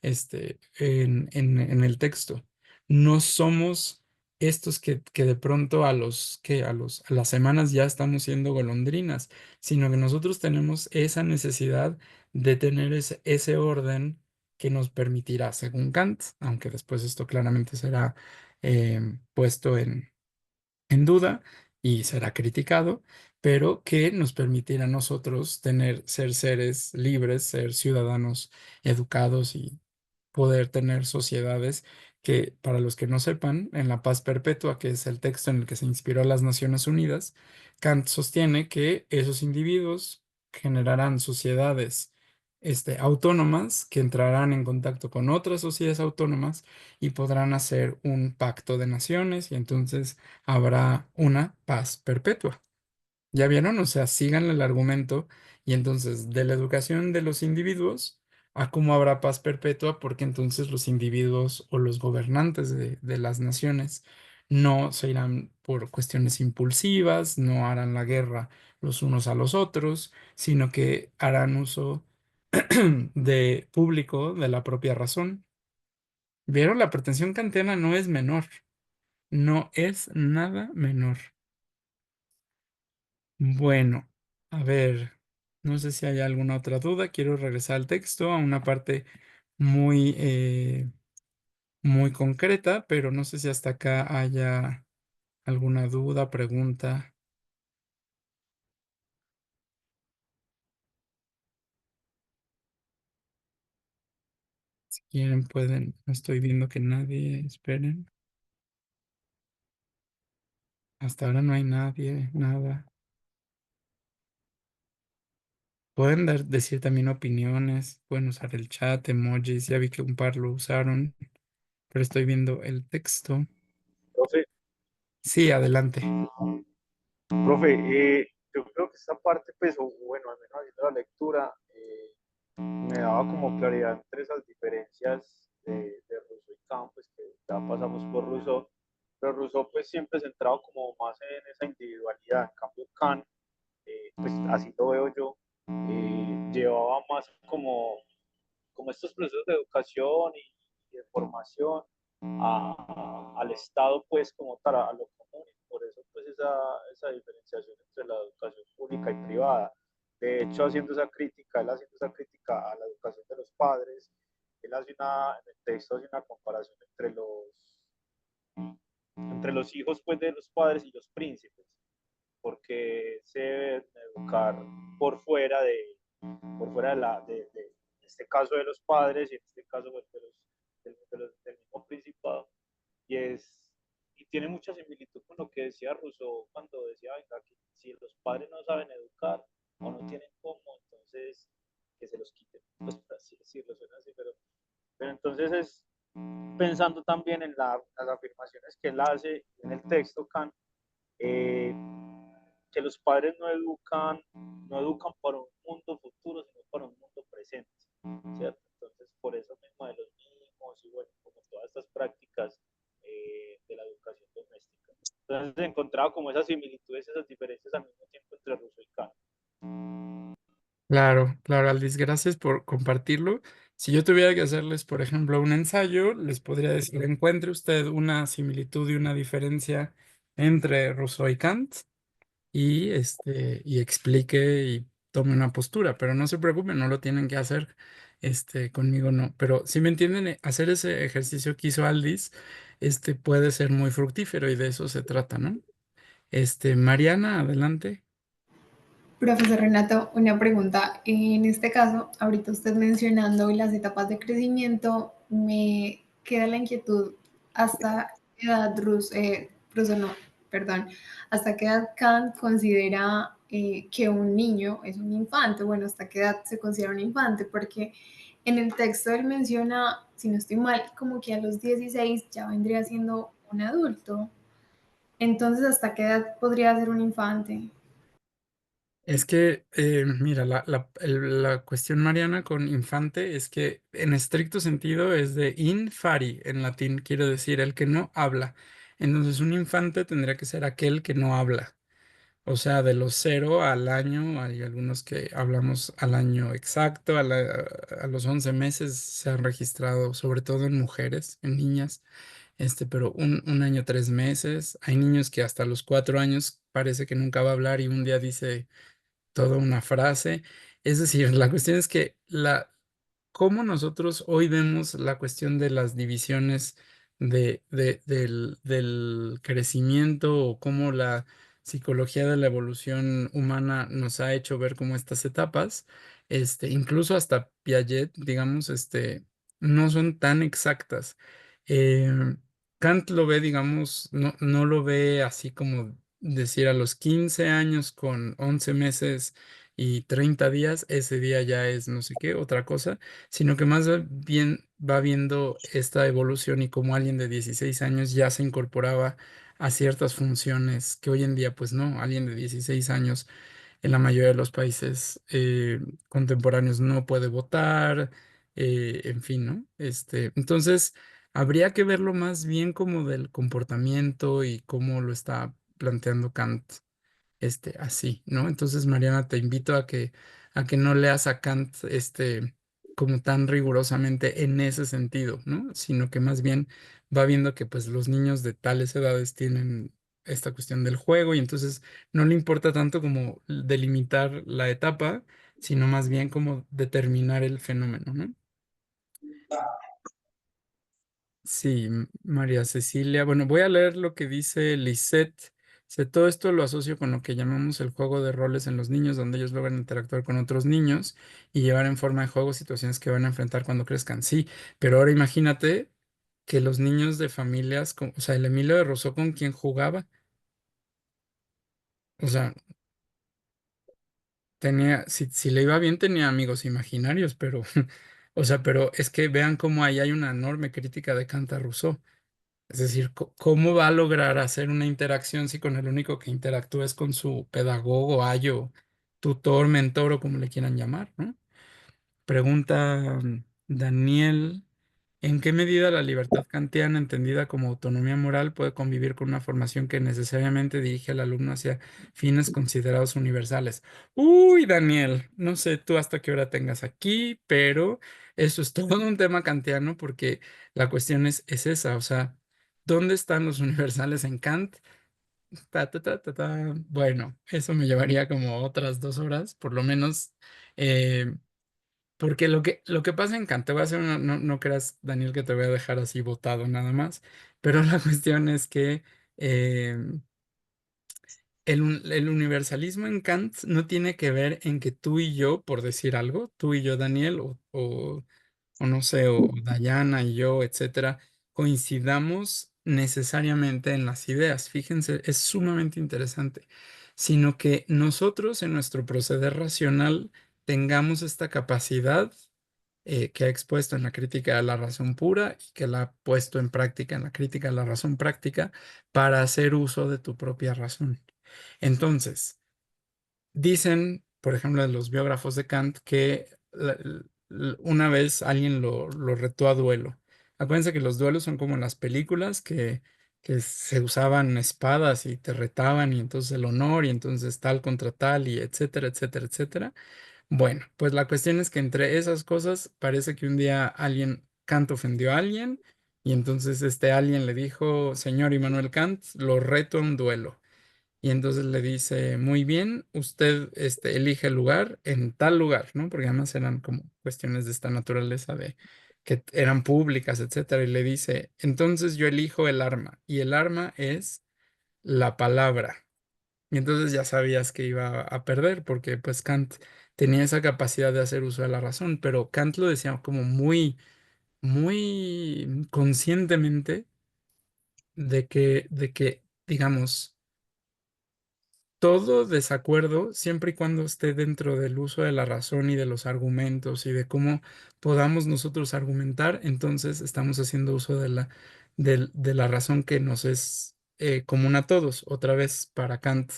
en el texto. No somos estos que de pronto a las semanas ya estamos siendo golondrinas, sino que nosotros tenemos esa necesidad de tener ese orden que nos permitirá, según Kant, aunque después esto claramente será puesto en duda y será criticado, pero que nos permitirá a nosotros ser seres libres, ser ciudadanos educados y poder tener sociedades que, para los que no sepan, en la paz perpetua, que es el texto en el que se inspiró las Naciones Unidas, Kant sostiene que esos individuos generarán sociedades autónomas que entrarán en contacto con otras sociedades autónomas y podrán hacer un pacto de naciones y entonces habrá una paz perpetua. ¿Ya vieron? O sea, sigan el argumento y entonces de la educación de los individuos a cómo habrá paz perpetua, porque entonces los individuos o los gobernantes de las naciones no se irán por cuestiones impulsivas, no harán la guerra los unos a los otros, sino que harán uso de público de la propia razón. ¿Vieron? La pretensión kantiana no es menor, no es nada menor. Bueno, A ver, no sé si hay alguna otra duda. Quiero regresar al texto, a una parte muy, muy concreta, pero no sé si hasta acá haya alguna duda, pregunta. Si quieren, pueden. No estoy viendo que nadie. Esperen. Hasta ahora no hay nadie, nada. Pueden decir también opiniones, pueden usar el chat, emojis. Ya vi que un par lo usaron, pero estoy viendo el texto. Profe, Sí, adelante. yo creo que esta parte, pues, o bueno, al menos haciendo la lectura, me daba como claridad entre esas diferencias de Rousseau y Kant, pues que ya pasamos por Rousseau, pero Rousseau pues siempre centrado como más en esa individualidad, en cambio Kant, pues así lo veo yo, llevaba más como estos procesos de educación y de formación al Estado, pues como tal, a lo común, y por eso pues esa diferenciación entre la educación pública y privada. De hecho, él haciendo esa crítica a la educación de los padres, él hace en el texto hace una comparación entre los hijos pues de los padres y los príncipes, porque se deben educar por fuera por fuera de este caso de los padres y en este caso pues, del mismo principado. Y, y tiene mucha similitud con lo que decía Rousseau cuando decía, venga, que si los padres no saben educar o no tienen cómo, entonces que se los quiten. Pues por así decirlo, suena así, pero entonces es pensando también en las afirmaciones que él hace en el texto, Kant, eh, que los padres no educan para un mundo futuro, sino para un mundo presente, ¿cierto? Entonces, por eso mismo de los mimos y bueno, como todas estas prácticas de la educación doméstica. Entonces, he encontrado como esas similitudes, esas diferencias al mismo tiempo entre Rousseau y Kant. Claro, claro, Aldis, gracias por compartirlo. Si yo tuviera que hacerles, por ejemplo, un ensayo, les podría decir, encuentre usted una similitud y una diferencia entre Rousseau y Kant y explique y tome una postura, pero no se preocupen, no lo tienen que hacer conmigo, no. Pero si me entienden, hacer ese ejercicio que hizo Aldis, puede ser muy fructífero y de eso se trata, ¿no? Mariana, adelante. Profesor Renato, una pregunta. En este caso, ahorita usted mencionando las etapas de crecimiento, me queda la inquietud hasta qué edad Russo no, perdón, hasta qué edad Kant considera que un niño es un infante. Bueno, hasta qué edad se considera un infante, porque en el texto él menciona, si no estoy mal, como que a los 16 ya vendría siendo un adulto. Entonces, ¿hasta qué edad podría ser un infante? Es que, mira, la cuestión, Mariana, con infante es que en estricto sentido es de infari en latín, quiere decir el que no habla. Entonces, un infante tendría que ser aquel que no habla. O sea, de los 0 al año, hay algunos que hablamos al año exacto, a los 11 meses se han registrado, sobre todo en mujeres, en niñas, pero un año, 3 meses. Hay niños que hasta los 4 años parece que nunca va a hablar y un día dice toda una frase. Es decir, la cuestión es que cómo nosotros hoy vemos la cuestión de las divisiones del crecimiento o cómo la psicología de la evolución humana nos ha hecho ver como estas etapas, incluso hasta Piaget, digamos, no son tan exactas. Eh, Kant lo ve, digamos, no lo ve así como decir a los 15 años con 11 meses y 30 días, ese día ya es no sé qué, otra cosa, sino que más bien va viendo esta evolución y cómo alguien de 16 años ya se incorporaba a ciertas funciones que hoy en día pues no, alguien de 16 años en la mayoría de los países contemporáneos no puede votar, en fin, ¿no? Entonces, habría que verlo más bien como del comportamiento y cómo lo está planteando Kant así, ¿no? Entonces, Mariana, te invito a que no leas a Kant, como tan rigurosamente en ese sentido, ¿no? Sino que más bien va viendo que, pues, los niños de tales edades tienen esta cuestión del juego y entonces no le importa tanto como delimitar la etapa, sino más bien como determinar el fenómeno, ¿no? Sí, María Cecilia. Bueno, voy a leer lo que dice Lisette. Todo esto lo asocio con lo que llamamos el juego de roles en los niños, donde ellos logran interactuar con otros niños y llevar en forma de juego situaciones que van a enfrentar cuando crezcan. Sí, pero ahora imagínate que los niños de familias, o sea, el Emilio de Rousseau con quien jugaba, o sea, tenía, si le iba bien, tenía amigos imaginarios, pero, o sea, pero es que vean cómo ahí hay una enorme crítica de Kant a Rousseau. Es decir, ¿cómo va a lograr hacer una interacción si con el único que interactúa es con su pedagogo, ayo, tutor, mentor o como le quieran llamar, ¿no? Pregunta Daniel, ¿en qué medida la libertad kantiana, entendida como autonomía moral, puede convivir con una formación que necesariamente dirige al alumno hacia fines considerados universales? Uy, Daniel, no sé tú hasta qué hora tengas aquí, pero eso es todo un tema kantiano porque la cuestión es esa, o sea, ¿dónde están los universales en Kant? Ta, ta, ta, ta, ta. Bueno, eso me llevaría como otras 2 horas, por lo menos. Porque lo que pasa en Kant, te voy a hacer no, no creas, Daniel, que te voy a dejar así botado nada más, pero la cuestión es que eh, el universalismo en Kant no tiene que ver en que tú y yo, por decir algo, tú y yo, Daniel, o no sé, o Dayana y yo, etcétera, coincidamos necesariamente en las ideas. Fíjense, es sumamente interesante, sino que nosotros en nuestro proceder racional tengamos esta capacidad que ha expuesto en la crítica de la razón pura y que la ha puesto en práctica en la crítica de la razón práctica para hacer uso de tu propia razón. Entonces, dicen, por ejemplo, de los biógrafos de Kant, que una vez alguien lo retó a duelo. Acuérdense que los duelos son como en las películas que se usaban espadas y te retaban y entonces el honor y entonces tal contra tal y etcétera, etcétera, etcétera. Bueno, pues la cuestión es que entre esas cosas parece que un día Kant ofendió a alguien y entonces este alguien le dijo, señor Immanuel Kant, lo reto a un duelo. Y entonces le dice, muy bien, usted elige el lugar en tal lugar, ¿no? Porque además eran como cuestiones de esta naturaleza de que eran públicas, etcétera. Y le dice, entonces yo elijo el arma y el arma es la palabra. Y entonces ya sabías que iba a perder porque pues Kant tenía esa capacidad de hacer uso de la razón, pero Kant lo decía como muy, muy conscientemente de que, digamos, todo desacuerdo, siempre y cuando esté dentro del uso de la razón y de los argumentos y de cómo podamos nosotros argumentar, entonces estamos haciendo uso de la razón que nos es común a todos. Otra vez, para Kant,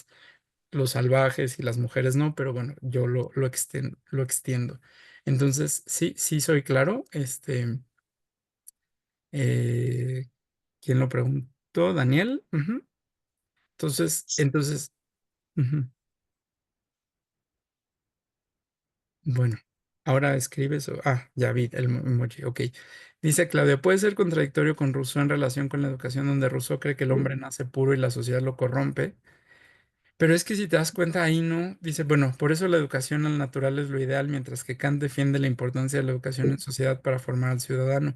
los salvajes y las mujeres no, pero bueno, yo lo extiendo. Entonces, sí, sí soy claro. Eh, ¿Quién lo preguntó? Daniel. Ujú. Entonces, ujú. Bueno, ahora escribes. Ya vi el emoji. Ok. Dice Claudia, puede ser contradictorio con Rousseau en relación con la educación, donde Rousseau cree que el hombre nace puro y la sociedad lo corrompe. Pero es que si te das cuenta, ahí no, dice, bueno, por eso la educación al natural es lo ideal, mientras que Kant defiende la importancia de la educación en sociedad para formar al ciudadano.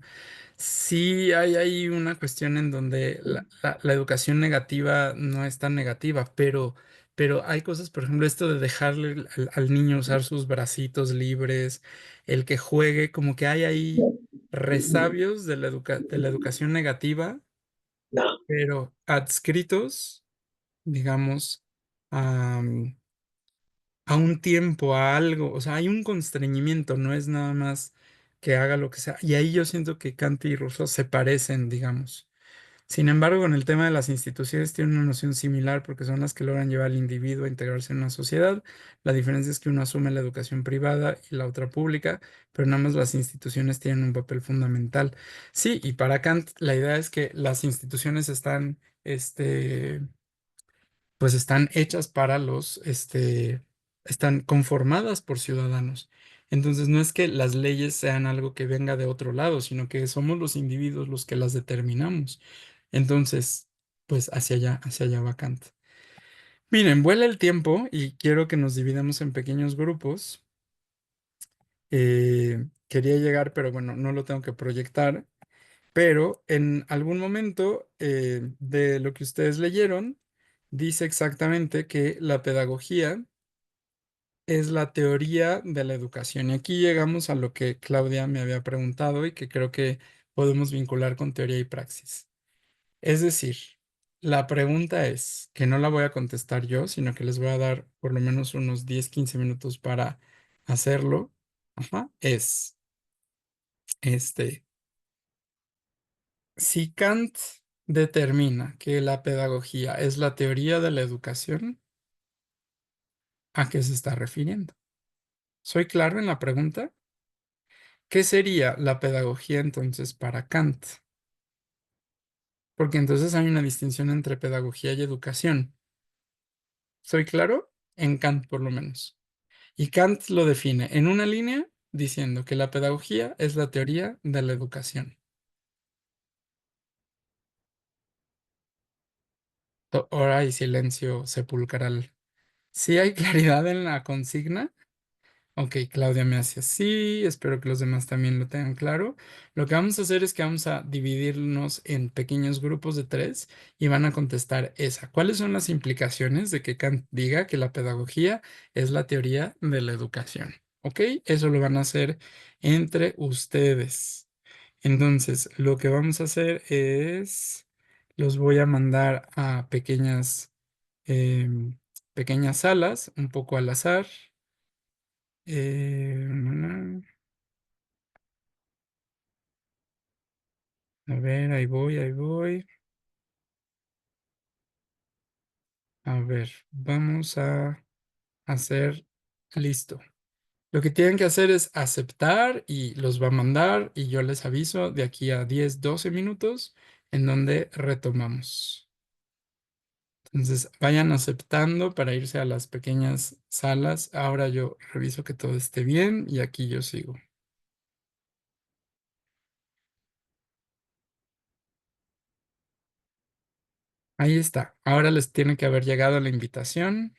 Sí, hay una cuestión en donde la educación negativa no es tan negativa, pero hay cosas, por ejemplo, esto de dejarle al niño usar sus bracitos libres, el que juegue, como que hay ahí resabios de la educación negativa, pero adscritos, digamos, a, a un tiempo, a algo, o sea, hay un constreñimiento, no es nada más que haga lo que sea. Y ahí yo siento que Kant y Rousseau se parecen, digamos. Sin embargo, con el tema de las instituciones tienen una noción similar porque son las que logran llevar al individuo a integrarse en una sociedad. La diferencia es que uno asume la educación privada y la otra pública, pero nada más las instituciones tienen un papel fundamental. Sí, y para Kant la idea es que las instituciones pues están hechas para están conformadas por ciudadanos. Entonces no es que las leyes sean algo que venga de otro lado, sino que somos los individuos los que las determinamos. Entonces, pues hacia allá va Kant. Miren, vuela el tiempo y quiero que nos dividamos en pequeños grupos. Quería llegar, pero bueno, no lo tengo que proyectar. Pero en algún momento de lo que ustedes leyeron, dice exactamente que la pedagogía es la teoría de la educación. Y aquí llegamos a lo que Claudia me había preguntado y que creo que podemos vincular con teoría y praxis. Es decir, la pregunta es, que no la voy a contestar yo, sino que les voy a dar por lo menos unos 10, 15 minutos para hacerlo. Ajá, es, este, si Kant determina que la pedagogía es la teoría de la educación, ¿a qué se está refiriendo? ¿Soy claro en la pregunta? ¿Qué sería la pedagogía entonces para Kant? Porque entonces hay una distinción entre pedagogía y educación. ¿Soy claro? En Kant por lo menos. Y Kant lo define en una línea diciendo que la pedagogía es la teoría de la educación. Ahora hay silencio sepulcral. ¿Sí hay claridad en la consigna? Ok, Claudia me hace así, espero que los demás también lo tengan claro. Lo que vamos a hacer es que vamos a dividirnos en pequeños grupos de 3 y van a contestar esa. ¿Cuáles son las implicaciones de que Kant diga que la pedagogía es la teoría de la educación? Ok, eso lo van a hacer entre ustedes. Entonces, lo que vamos a hacer es, los voy a mandar a pequeñas salas, un poco al azar. A ver, ahí voy, ahí voy. A ver, vamos a hacer listo. Lo que tienen que hacer es aceptar y los va a mandar y yo les aviso de aquí a 10, 12 minutos en donde retomamos. Entonces, vayan aceptando para irse a las pequeñas salas. Ahora yo reviso que todo esté bien y aquí yo sigo. Ahí está. Ahora les tiene que haber llegado la invitación.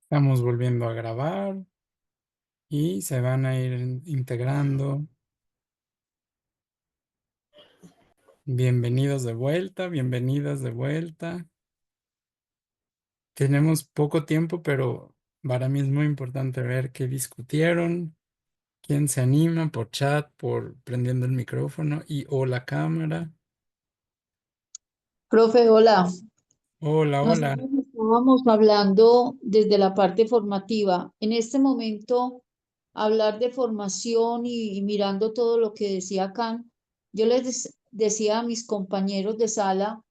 Estamos volviendo a grabar y se van a ir integrando. Bienvenidos de vuelta, bienvenidas de vuelta. Tenemos poco tiempo, pero para mí es muy importante ver qué discutieron, quién se anima por chat, por prendiendo el micrófono y o la cámara. Profe, hola. Hola, hola. Nosotros estábamos hablando desde la parte formativa. En este momento, hablar de formación y mirando todo lo que decía Kant, yo les decía a mis compañeros de sala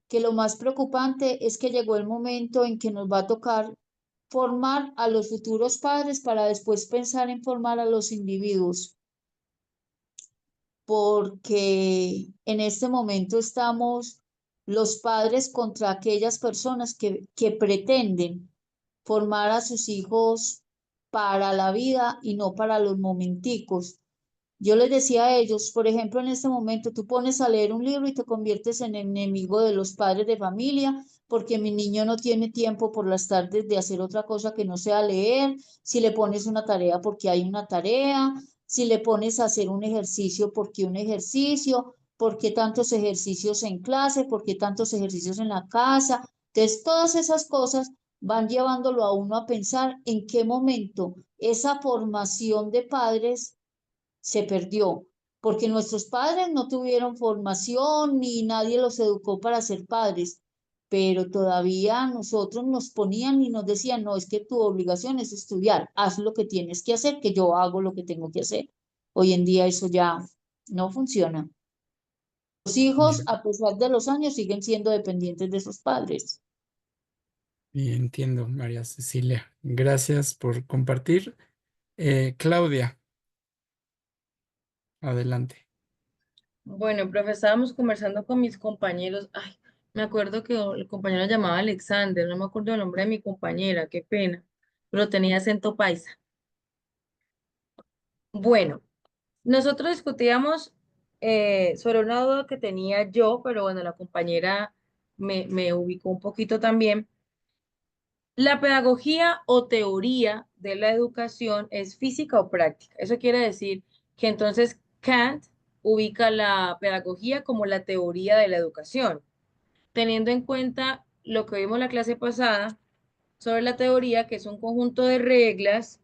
que lo más preocupante es que llegó el momento en que nos va a tocar formar a los futuros padres para después pensar en formar a los individuos, porque en este momento estamos los padres contra aquellas personas que pretenden formar a sus hijos para la vida y no para los momenticos. Yo les decía a ellos, por ejemplo, en este momento tú pones a leer un libro y te conviertes en enemigo de los padres de familia, porque mi niño no tiene tiempo por las tardes de hacer otra cosa que no sea leer. Si le pones una tarea porque hay una tarea, si le pones a hacer un ejercicio porque un ejercicio, por qué tantos ejercicios en clase, por qué tantos ejercicios en la casa. Entonces, todas esas cosas van llevándolo a uno a pensar en qué momento esa formación de padres se perdió, porque nuestros padres no tuvieron formación ni nadie los educó para ser padres, pero todavía nosotros nos ponían y nos decían, no, es que tu obligación es estudiar, haz lo que tienes que hacer, que yo hago lo que tengo que hacer. Hoy en día eso ya no funciona. Los hijos, a pesar de los años, siguen siendo dependientes de sus padres. Y entiendo, María Cecilia. Gracias por compartir. Claudia, adelante. Bueno, profe, estábamos conversando con mis compañeros. Ay, me acuerdo que el compañero se llamaba Alexander, no me acuerdo el nombre de mi compañera, qué pena, pero tenía acento paisa. Bueno, nosotros discutíamos sobre una duda que tenía yo, pero bueno, la compañera me ubicó un poquito también. La pedagogía o teoría de la educación es física o práctica. Eso quiere decir que entonces Kant ubica la pedagogía como la teoría de la educación, teniendo en cuenta lo que vimos la clase pasada sobre la teoría, que es un conjunto de reglas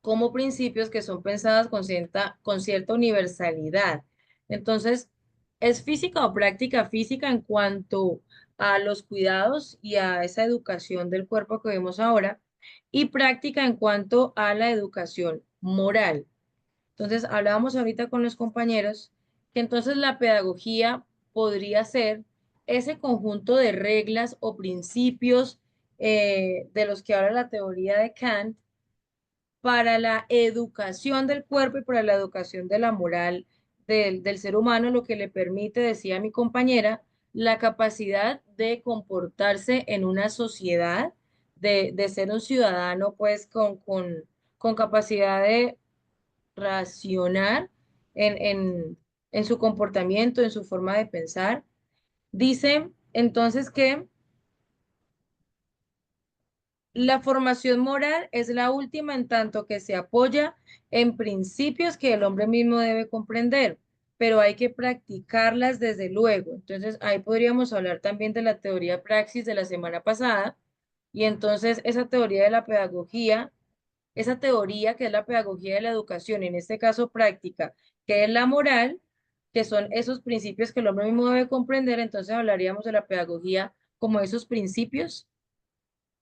como principios que son pensadas con cierta universalidad. Entonces, ¿es física o práctica física en cuanto a los cuidados y a esa educación del cuerpo que vemos ahora? Y práctica en cuanto a la educación moral. Entonces, hablábamos ahorita con los compañeros que entonces la pedagogía podría ser ese conjunto de reglas o principios de los que habla la teoría de Kant para la educación del cuerpo y para la educación de la moral del ser humano, lo que le permite, decía mi compañera, la capacidad de comportarse en una sociedad, de ser un ciudadano, pues, con capacidad de racionar en, en, en su comportamiento, en su forma de pensar. Dice entonces que la formación moral es la última en tanto que se apoya en principios que el hombre mismo debe comprender, pero hay que practicarlas desde luego. Entonces, ahí podríamos hablar también de la teoría praxis de la semana pasada, y entonces esa teoría de la pedagogía, esa teoría que es la pedagogía de la educación, en este caso práctica, que es la moral, que son esos principios que el hombre mismo debe comprender, entonces hablaríamos de la pedagogía como esos principios.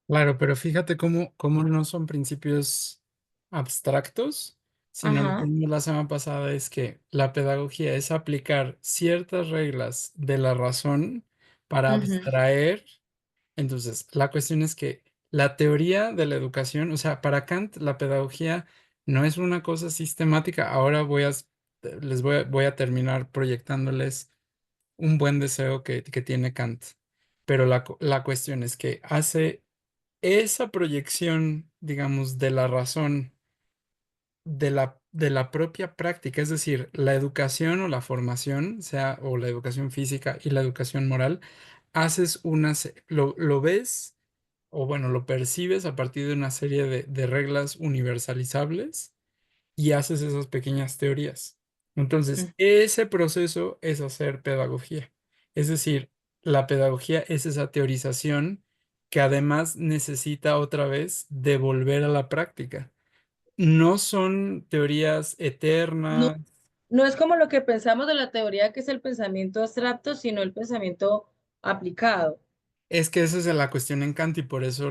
Claro, pero fíjate cómo no son principios abstractos, sino lo que Ajá. vimos la semana pasada es que la pedagogía es aplicar ciertas reglas de la razón para Ujú. abstraer. Entonces, la cuestión es que la teoría de la educación, o sea, para Kant, la pedagogía no es una cosa sistemática. Ahora voy a terminar proyectándoles un buen deseo que tiene Kant. Pero la cuestión es que hace esa proyección, digamos, de la razón de la propia práctica, es decir, la educación o la formación, sea, o la educación física y la educación moral, lo ves, o bueno, lo percibes a partir de una serie de reglas universalizables y haces esas pequeñas teorías. Entonces, ese proceso es hacer pedagogía. Es decir, la pedagogía es esa teorización que además necesita otra vez devolver a la práctica. No son teorías No, eternas. no es como lo que pensamos de la teoría, que es el pensamiento abstracto, sino el pensamiento aplicado. Es que esa es la cuestión en Kant y por eso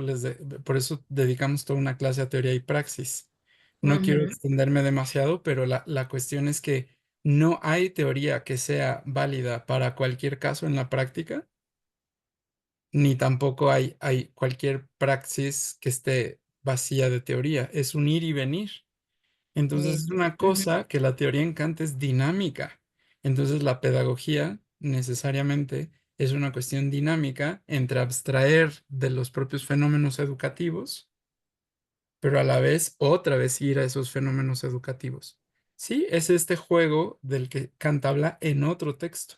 dedicamos toda una clase a teoría y praxis. No quiero Ujú. extenderme demasiado, pero la cuestión es que no hay teoría que sea válida para cualquier caso en la práctica, ni tampoco hay cualquier praxis que esté vacía de teoría. Es un ir y venir. Entonces es Listo. una Ujú. cosa que la teoría en Kant es dinámica. Entonces la pedagogía necesariamente es una cuestión dinámica entre abstraer de los propios fenómenos educativos, pero a la vez otra vez ir a esos fenómenos educativos. Sí, es este juego del que Kant habla en otro texto.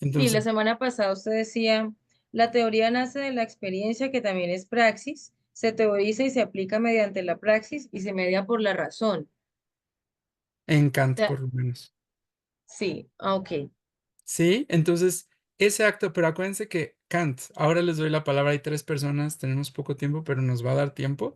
Sí, la Entonces, semana pasada usted decía, la teoría nace de la experiencia, que también es praxis, se teoriza y se aplica mediante la praxis y se media por la razón. en O Kant sea, por lo menos. sí, ok. Sí, entonces ese acto, pero acuérdense que Kant, ahora les doy la palabra, hay tres personas, tenemos poco tiempo, pero nos va a dar tiempo.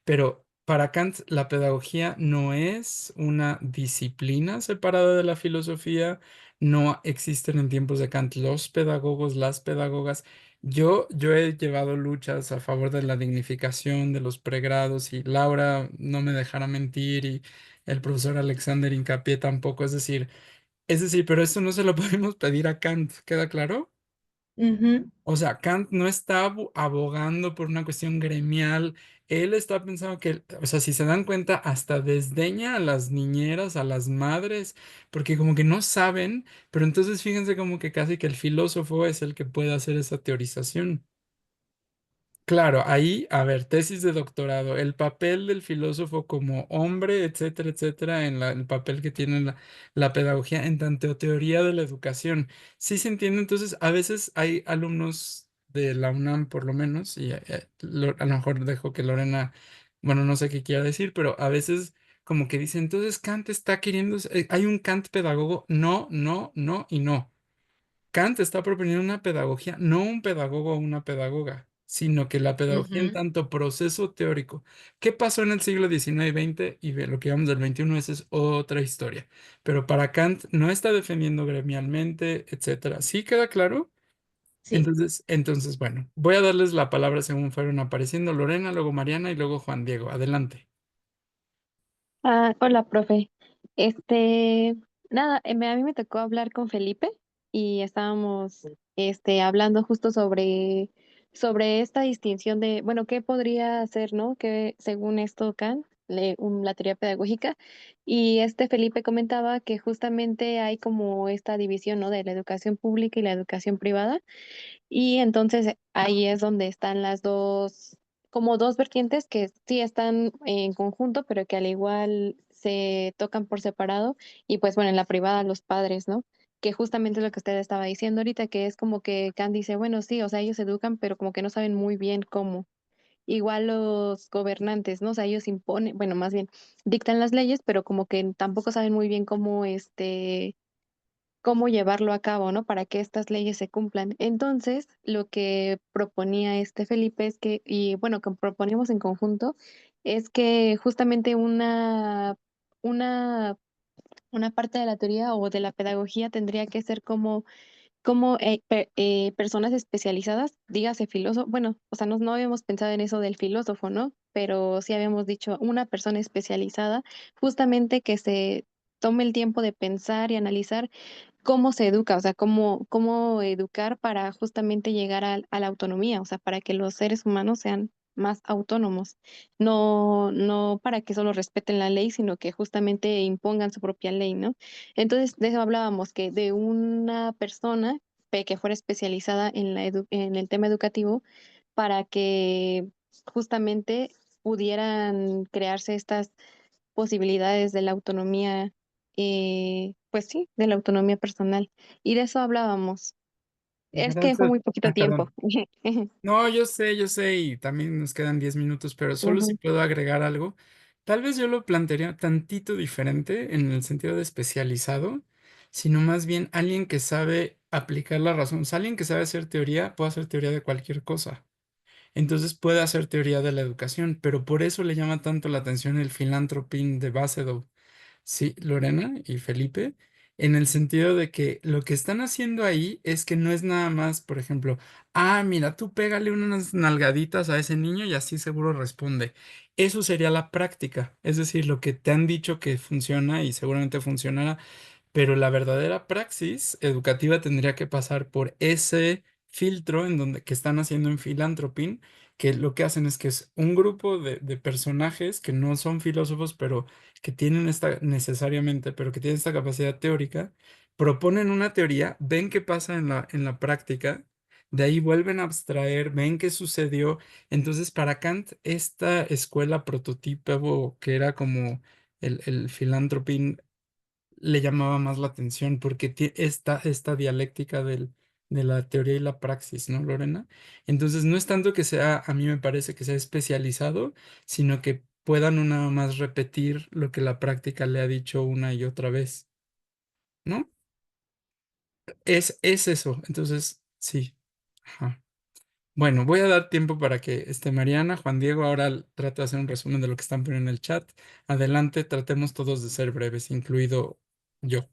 Pero para Kant, la pedagogía no es una disciplina separada de la filosofía. No existen en tiempos de Kant los pedagogos, las pedagogas. Yo he llevado luchas a favor de la dignificación de los pregrados y Laura no me dejará mentir y el profesor Alexander hincapié tampoco. Es decir, pero esto no se lo podemos pedir a Kant, ¿queda claro? Ujú. O sea, Kant no está abogando por una cuestión gremial. Él está pensando que, o sea, si se dan cuenta, hasta desdeña a las niñeras, a las madres, porque como que no saben, pero entonces fíjense como que casi que el filósofo es el que puede hacer esa teorización. Claro, ahí, a ver, tesis de doctorado, el papel del filósofo como hombre, etcétera, etcétera, el papel que tiene la pedagogía en tanto teoría de la educación. Sí se entiende, entonces a veces hay alumnos de la UNAM por lo menos, y a lo mejor dejo que Lorena, bueno, no sé qué quiera decir, pero a veces como que dicen, entonces Kant está queriendo, hay un Kant pedagogo, no, no, no y no. Kant está proponiendo una pedagogía, no un pedagogo o una pedagoga, sino que la pedagogía en Ujú. tanto proceso teórico. ¿Qué pasó en el siglo XIX y XX? Y lo que llamamos del XXI, esa es otra historia. Pero para Kant no está defendiendo gremialmente, etcétera. ¿Sí queda claro? Sí. Entonces, bueno, voy a darles la palabra según fueron apareciendo Lorena, luego Mariana y luego Juan Diego. Adelante. Hola, profe. Este, nada, a mí me tocó hablar con Felipe y estábamos, hablando justo sobre esta distinción de, bueno, qué podría hacer, ¿no? Que según esto Kant, la teoría pedagógica, y Felipe comentaba que justamente hay como esta división, ¿no? De la educación pública y la educación privada. Y entonces ahí es donde están las dos, como dos vertientes que sí están en conjunto, pero que al igual se tocan por separado. Y pues bueno, en la privada los padres, ¿no? Que justamente es lo que usted estaba diciendo ahorita, que es como que Kant dice, bueno, sí, o sea, ellos educan, pero como que no saben muy bien cómo. Igual los gobernantes, ¿no? O sea, ellos imponen, bueno, más bien dictan las leyes, pero como que tampoco saben muy bien cómo cómo llevarlo a cabo, ¿no? Para que estas leyes se cumplan. Entonces, lo que proponía Felipe es que, y bueno, que proponíamos en conjunto, es que justamente una, una parte de la teoría o de la pedagogía tendría que ser como personas especializadas, dígase filósofo, bueno, o sea, no habíamos pensado en eso del filósofo, ¿no? Pero sí habíamos dicho una persona especializada, justamente que se tome el tiempo de pensar y analizar cómo se educa, o sea, cómo educar para justamente llegar a la autonomía, o sea, para que los seres humanos sean más autónomos, no para que solo respeten la ley, sino que justamente impongan su propia ley, ¿no? Entonces, de eso hablábamos, que de una persona que fuera especializada en en el tema educativo para que justamente pudieran crearse estas posibilidades de la autonomía, pues sí, de la autonomía personal. Y de eso hablábamos. Es que fue Gracias. muy poquito Ay, tiempo. perdón. No, yo sé, y también nos quedan 10 minutos, pero solo si Ujú. puedo agregar algo. Tal vez yo lo plantearía tantito diferente en el sentido de especializado, sino más bien alguien que sabe aplicar la razón. O sea, alguien que sabe hacer teoría, puede hacer teoría de cualquier cosa. Entonces puede hacer teoría de la educación, pero por eso le llama tanto la atención el Philanthropy de Basedow. Sí, Lorena y Felipe, en el sentido de que lo que están haciendo ahí es que no es nada más, por ejemplo, mira, tú pégale unas nalgaditas a ese niño y así seguro responde. Eso sería la práctica, es decir, lo que te han dicho que funciona y seguramente funcionará, pero la verdadera praxis educativa tendría que pasar por ese filtro en donde que están haciendo en Philanthropy, que lo que hacen es que es un grupo de personajes que no son filósofos, pero que tienen esta necesariamente, pero que tienen esta capacidad teórica, proponen una teoría, ven qué pasa en la práctica, de ahí vuelven a abstraer, ven qué sucedió. Entonces, para Kant, esta escuela prototipo que era como el Philanthropy le llamaba más la atención porque esta dialéctica de la teoría y la praxis, ¿no, Lorena? Entonces, no es tanto que sea, a mí me parece que sea especializado, sino que puedan una más repetir lo que la práctica le ha dicho una y otra vez, ¿no? Es eso. Entonces, sí. Ajá. Bueno, voy a dar tiempo para que esté Mariana, Juan Diego, ahora trato de hacer un resumen de lo que están poniendo en el chat. Adelante, tratemos todos de ser breves, incluido yo.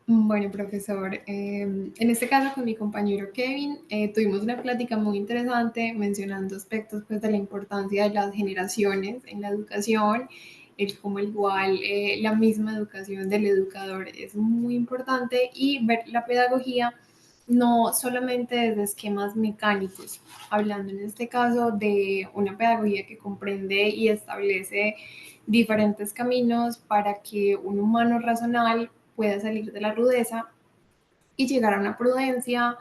Bueno, profesor, en este caso con mi compañero Kevin tuvimos una plática muy interesante mencionando aspectos pues, de la importancia de las generaciones en la educación el cómo igual la misma educación del educador es muy importante y ver la pedagogía no solamente desde esquemas mecánicos, hablando en este caso de una pedagogía que comprende y establece diferentes caminos para que un humano razonal pueda salir de la rudeza y llegar a una prudencia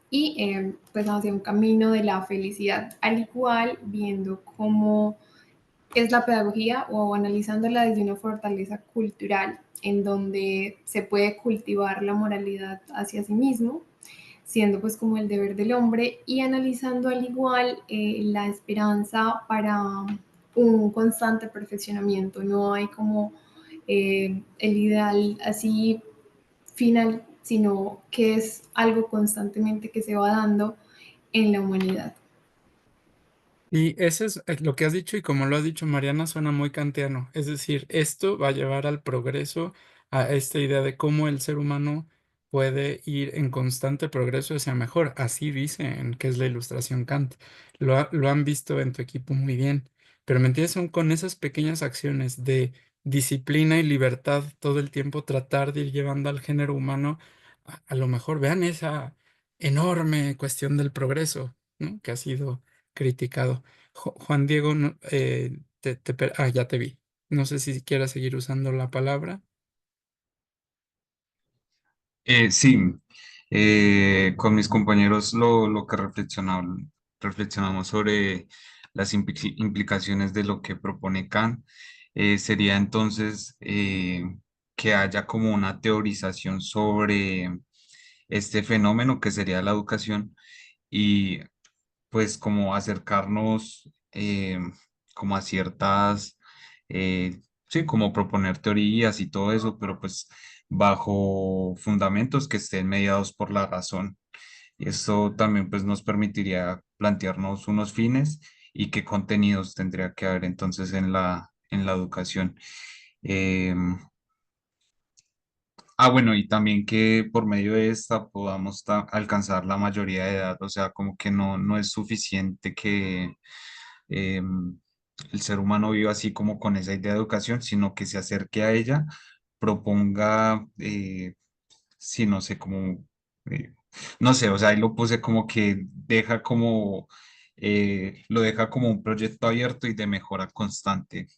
y pues hacia un camino de la felicidad, al igual viendo cómo es la pedagogía o analizándola desde una fortaleza cultural en donde se puede cultivar la moralidad hacia sí mismo, siendo pues como el deber del hombre y analizando al igual la esperanza para un constante perfeccionamiento. No hay como el ideal así final, sino que es algo constantemente que se va dando en la humanidad. Y eso es lo que has dicho y como lo ha dicho Mariana, suena muy kantiano. Es decir, esto va a llevar al progreso, a esta idea de cómo el ser humano puede ir en constante progreso hacia mejor. Así dicen que es la ilustración Kant. Lo han visto en tu equipo muy bien. Pero ¿me entiendes? Son con esas pequeñas acciones de disciplina y libertad todo el tiempo tratar de ir llevando al género humano a lo mejor. Vean esa enorme cuestión del progreso, ¿no? Que ha sido criticado. Juan Diego, ya te vi. No sé si quieras seguir usando la palabra. Sí, con mis compañeros lo que reflexionamos sobre las implicaciones de lo que propone Kant, sería entonces que haya como una teorización sobre este fenómeno que sería la educación y pues como acercarnos como a ciertas, sí, como proponer teorías y todo eso, pero pues bajo fundamentos que estén mediados por la razón. Y esto también pues nos permitiría plantearnos unos fines y qué contenidos tendría que haber entonces en la educación. Em, bueno, y también que por medio de esta podamos alcanzar la mayoría de edad, o sea, como que no es suficiente que el ser humano viva así como con esa idea de educación, sino que se acerque a ella, proponga, sí, no sé, como, eh, no sé, o sea, ahí lo puse como que lo deja como un proyecto abierto y de mejora constante.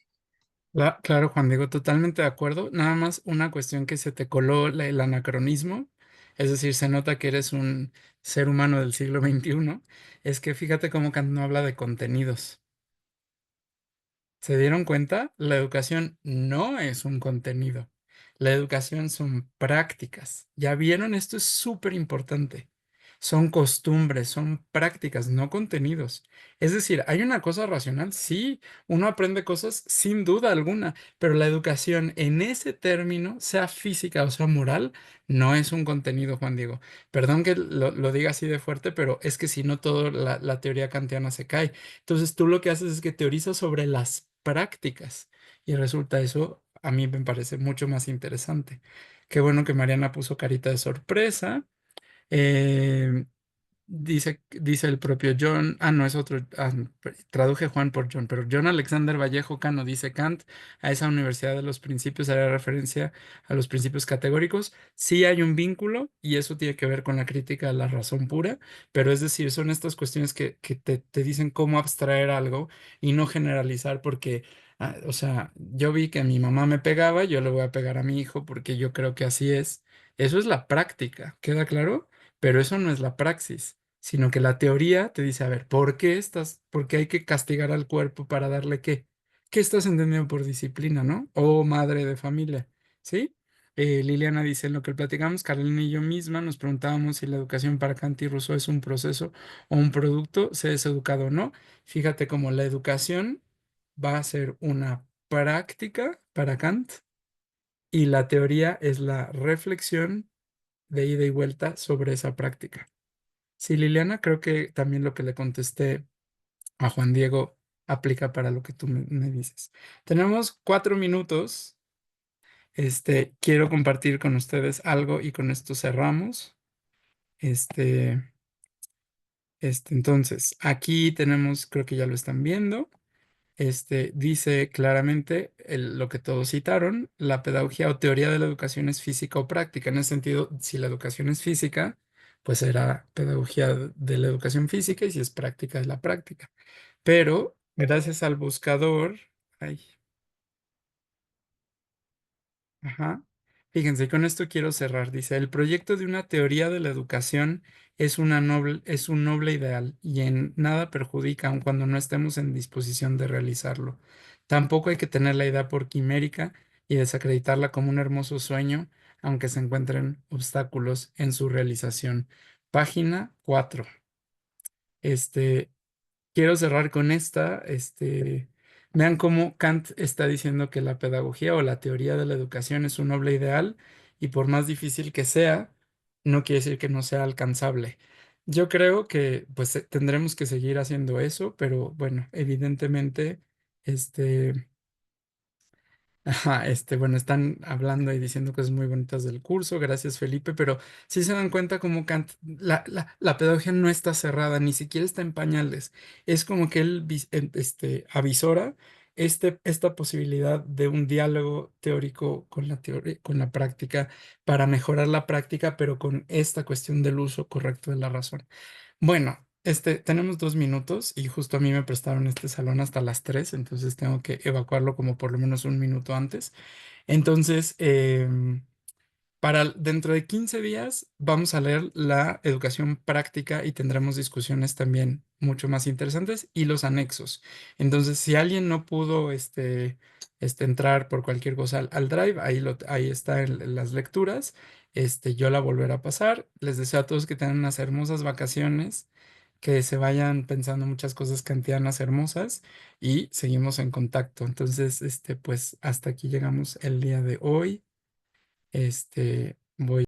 Claro, Juan Diego, totalmente de acuerdo. Nada más una cuestión que se te coló el anacronismo, es decir, se nota que eres un ser humano del siglo XXI, es que fíjate cómo Kant no habla de contenidos. ¿Se dieron cuenta? La educación no es un contenido. La educación son prácticas. ¿Ya vieron? Esto es súper importante. Son costumbres, son prácticas, no contenidos. Es decir, ¿hay una cosa racional? Sí, uno aprende cosas sin duda alguna, pero la educación en ese término, sea física o sea moral, no es un contenido, Juan Diego. Perdón que lo diga así de fuerte, pero es que si no, toda la teoría kantiana se cae. Entonces tú lo que haces es que teorizas sobre las prácticas y resulta eso, a mí me parece mucho más interesante. Qué bueno que Mariana puso carita de sorpresa. Eh, dice el propio John, no es otro, traduje Juan por John, pero John Alexander Vallejo Cano dice Kant, a esa universidad de los principios hará referencia a los principios categóricos. Sí hay un vínculo y eso tiene que ver con la crítica a la razón pura, pero es decir, son estas cuestiones que te dicen cómo abstraer algo y no generalizar porque, o sea, yo vi que mi mamá me pegaba, yo le voy a pegar a mi hijo porque yo creo que así es. Eso es la práctica, ¿queda claro? Pero eso no es la praxis, sino que la teoría te dice, a ver, por qué hay que castigar al cuerpo para darle qué? ¿Qué estás entendiendo por disciplina, no? O madre de familia, ¿sí? Liliana dice, en lo que platicamos, Carolina y yo misma nos preguntábamos si la educación para Kant y Rousseau es un proceso o un producto, se es educado o no. Fíjate cómo la educación va a ser una práctica para Kant y la teoría es la reflexión de ida y vuelta sobre esa práctica. Sí, Liliana, creo que también lo que le contesté a Juan Diego aplica para lo que tú me dices. Tenemos 4 minutos. Quiero compartir con ustedes algo y con esto cerramos. Este, entonces, aquí tenemos, creo que ya lo están viendo. dice claramente lo que todos citaron: la pedagogía o teoría de la educación es física o práctica. En ese sentido, si la educación es física, pues será pedagogía de la educación física, y si es práctica, de la práctica. Pero gracias al buscador, ay, ajá. Fíjense, con esto quiero cerrar. Dice: el proyecto de una teoría de la educación es es un noble ideal y en nada perjudica aun cuando no estemos en disposición de realizarlo. Tampoco hay que tener la idea por quimérica y desacreditarla como un hermoso sueño, aunque se encuentren obstáculos en su realización. Página 4. Este, Quiero cerrar con esta. Vean cómo Kant está diciendo que la pedagogía o la teoría de la educación es un noble ideal, y por más difícil que sea, no quiere decir que no sea alcanzable. Yo creo que pues tendremos que seguir haciendo eso, pero bueno, evidentemente, este, ajá, bueno, están hablando y diciendo cosas muy bonitas del curso. Gracias, Felipe, pero si se dan cuenta como Kant, la pedagogía no está cerrada, ni siquiera está en pañales. Es como que él avisora esta posibilidad de un diálogo teórico con la teoría, con la práctica, para mejorar la práctica, pero con esta cuestión del uso correcto de la razón. Bueno, tenemos 2 minutos y justo a mí me prestaron este salón hasta las 3, entonces tengo que evacuarlo como por lo menos un minuto antes. Entonces, para dentro de 15 días vamos a leer la educación práctica y tendremos discusiones también mucho más interesantes y los anexos. Entonces, si alguien no pudo entrar por cualquier cosa al Drive, ahí está en las lecturas. Yo la volveré a pasar. Les deseo a todos que tengan unas hermosas vacaciones, que se vayan pensando muchas cosas kantianas hermosas, y seguimos en contacto. Entonces, pues hasta aquí llegamos el día de hoy. Voy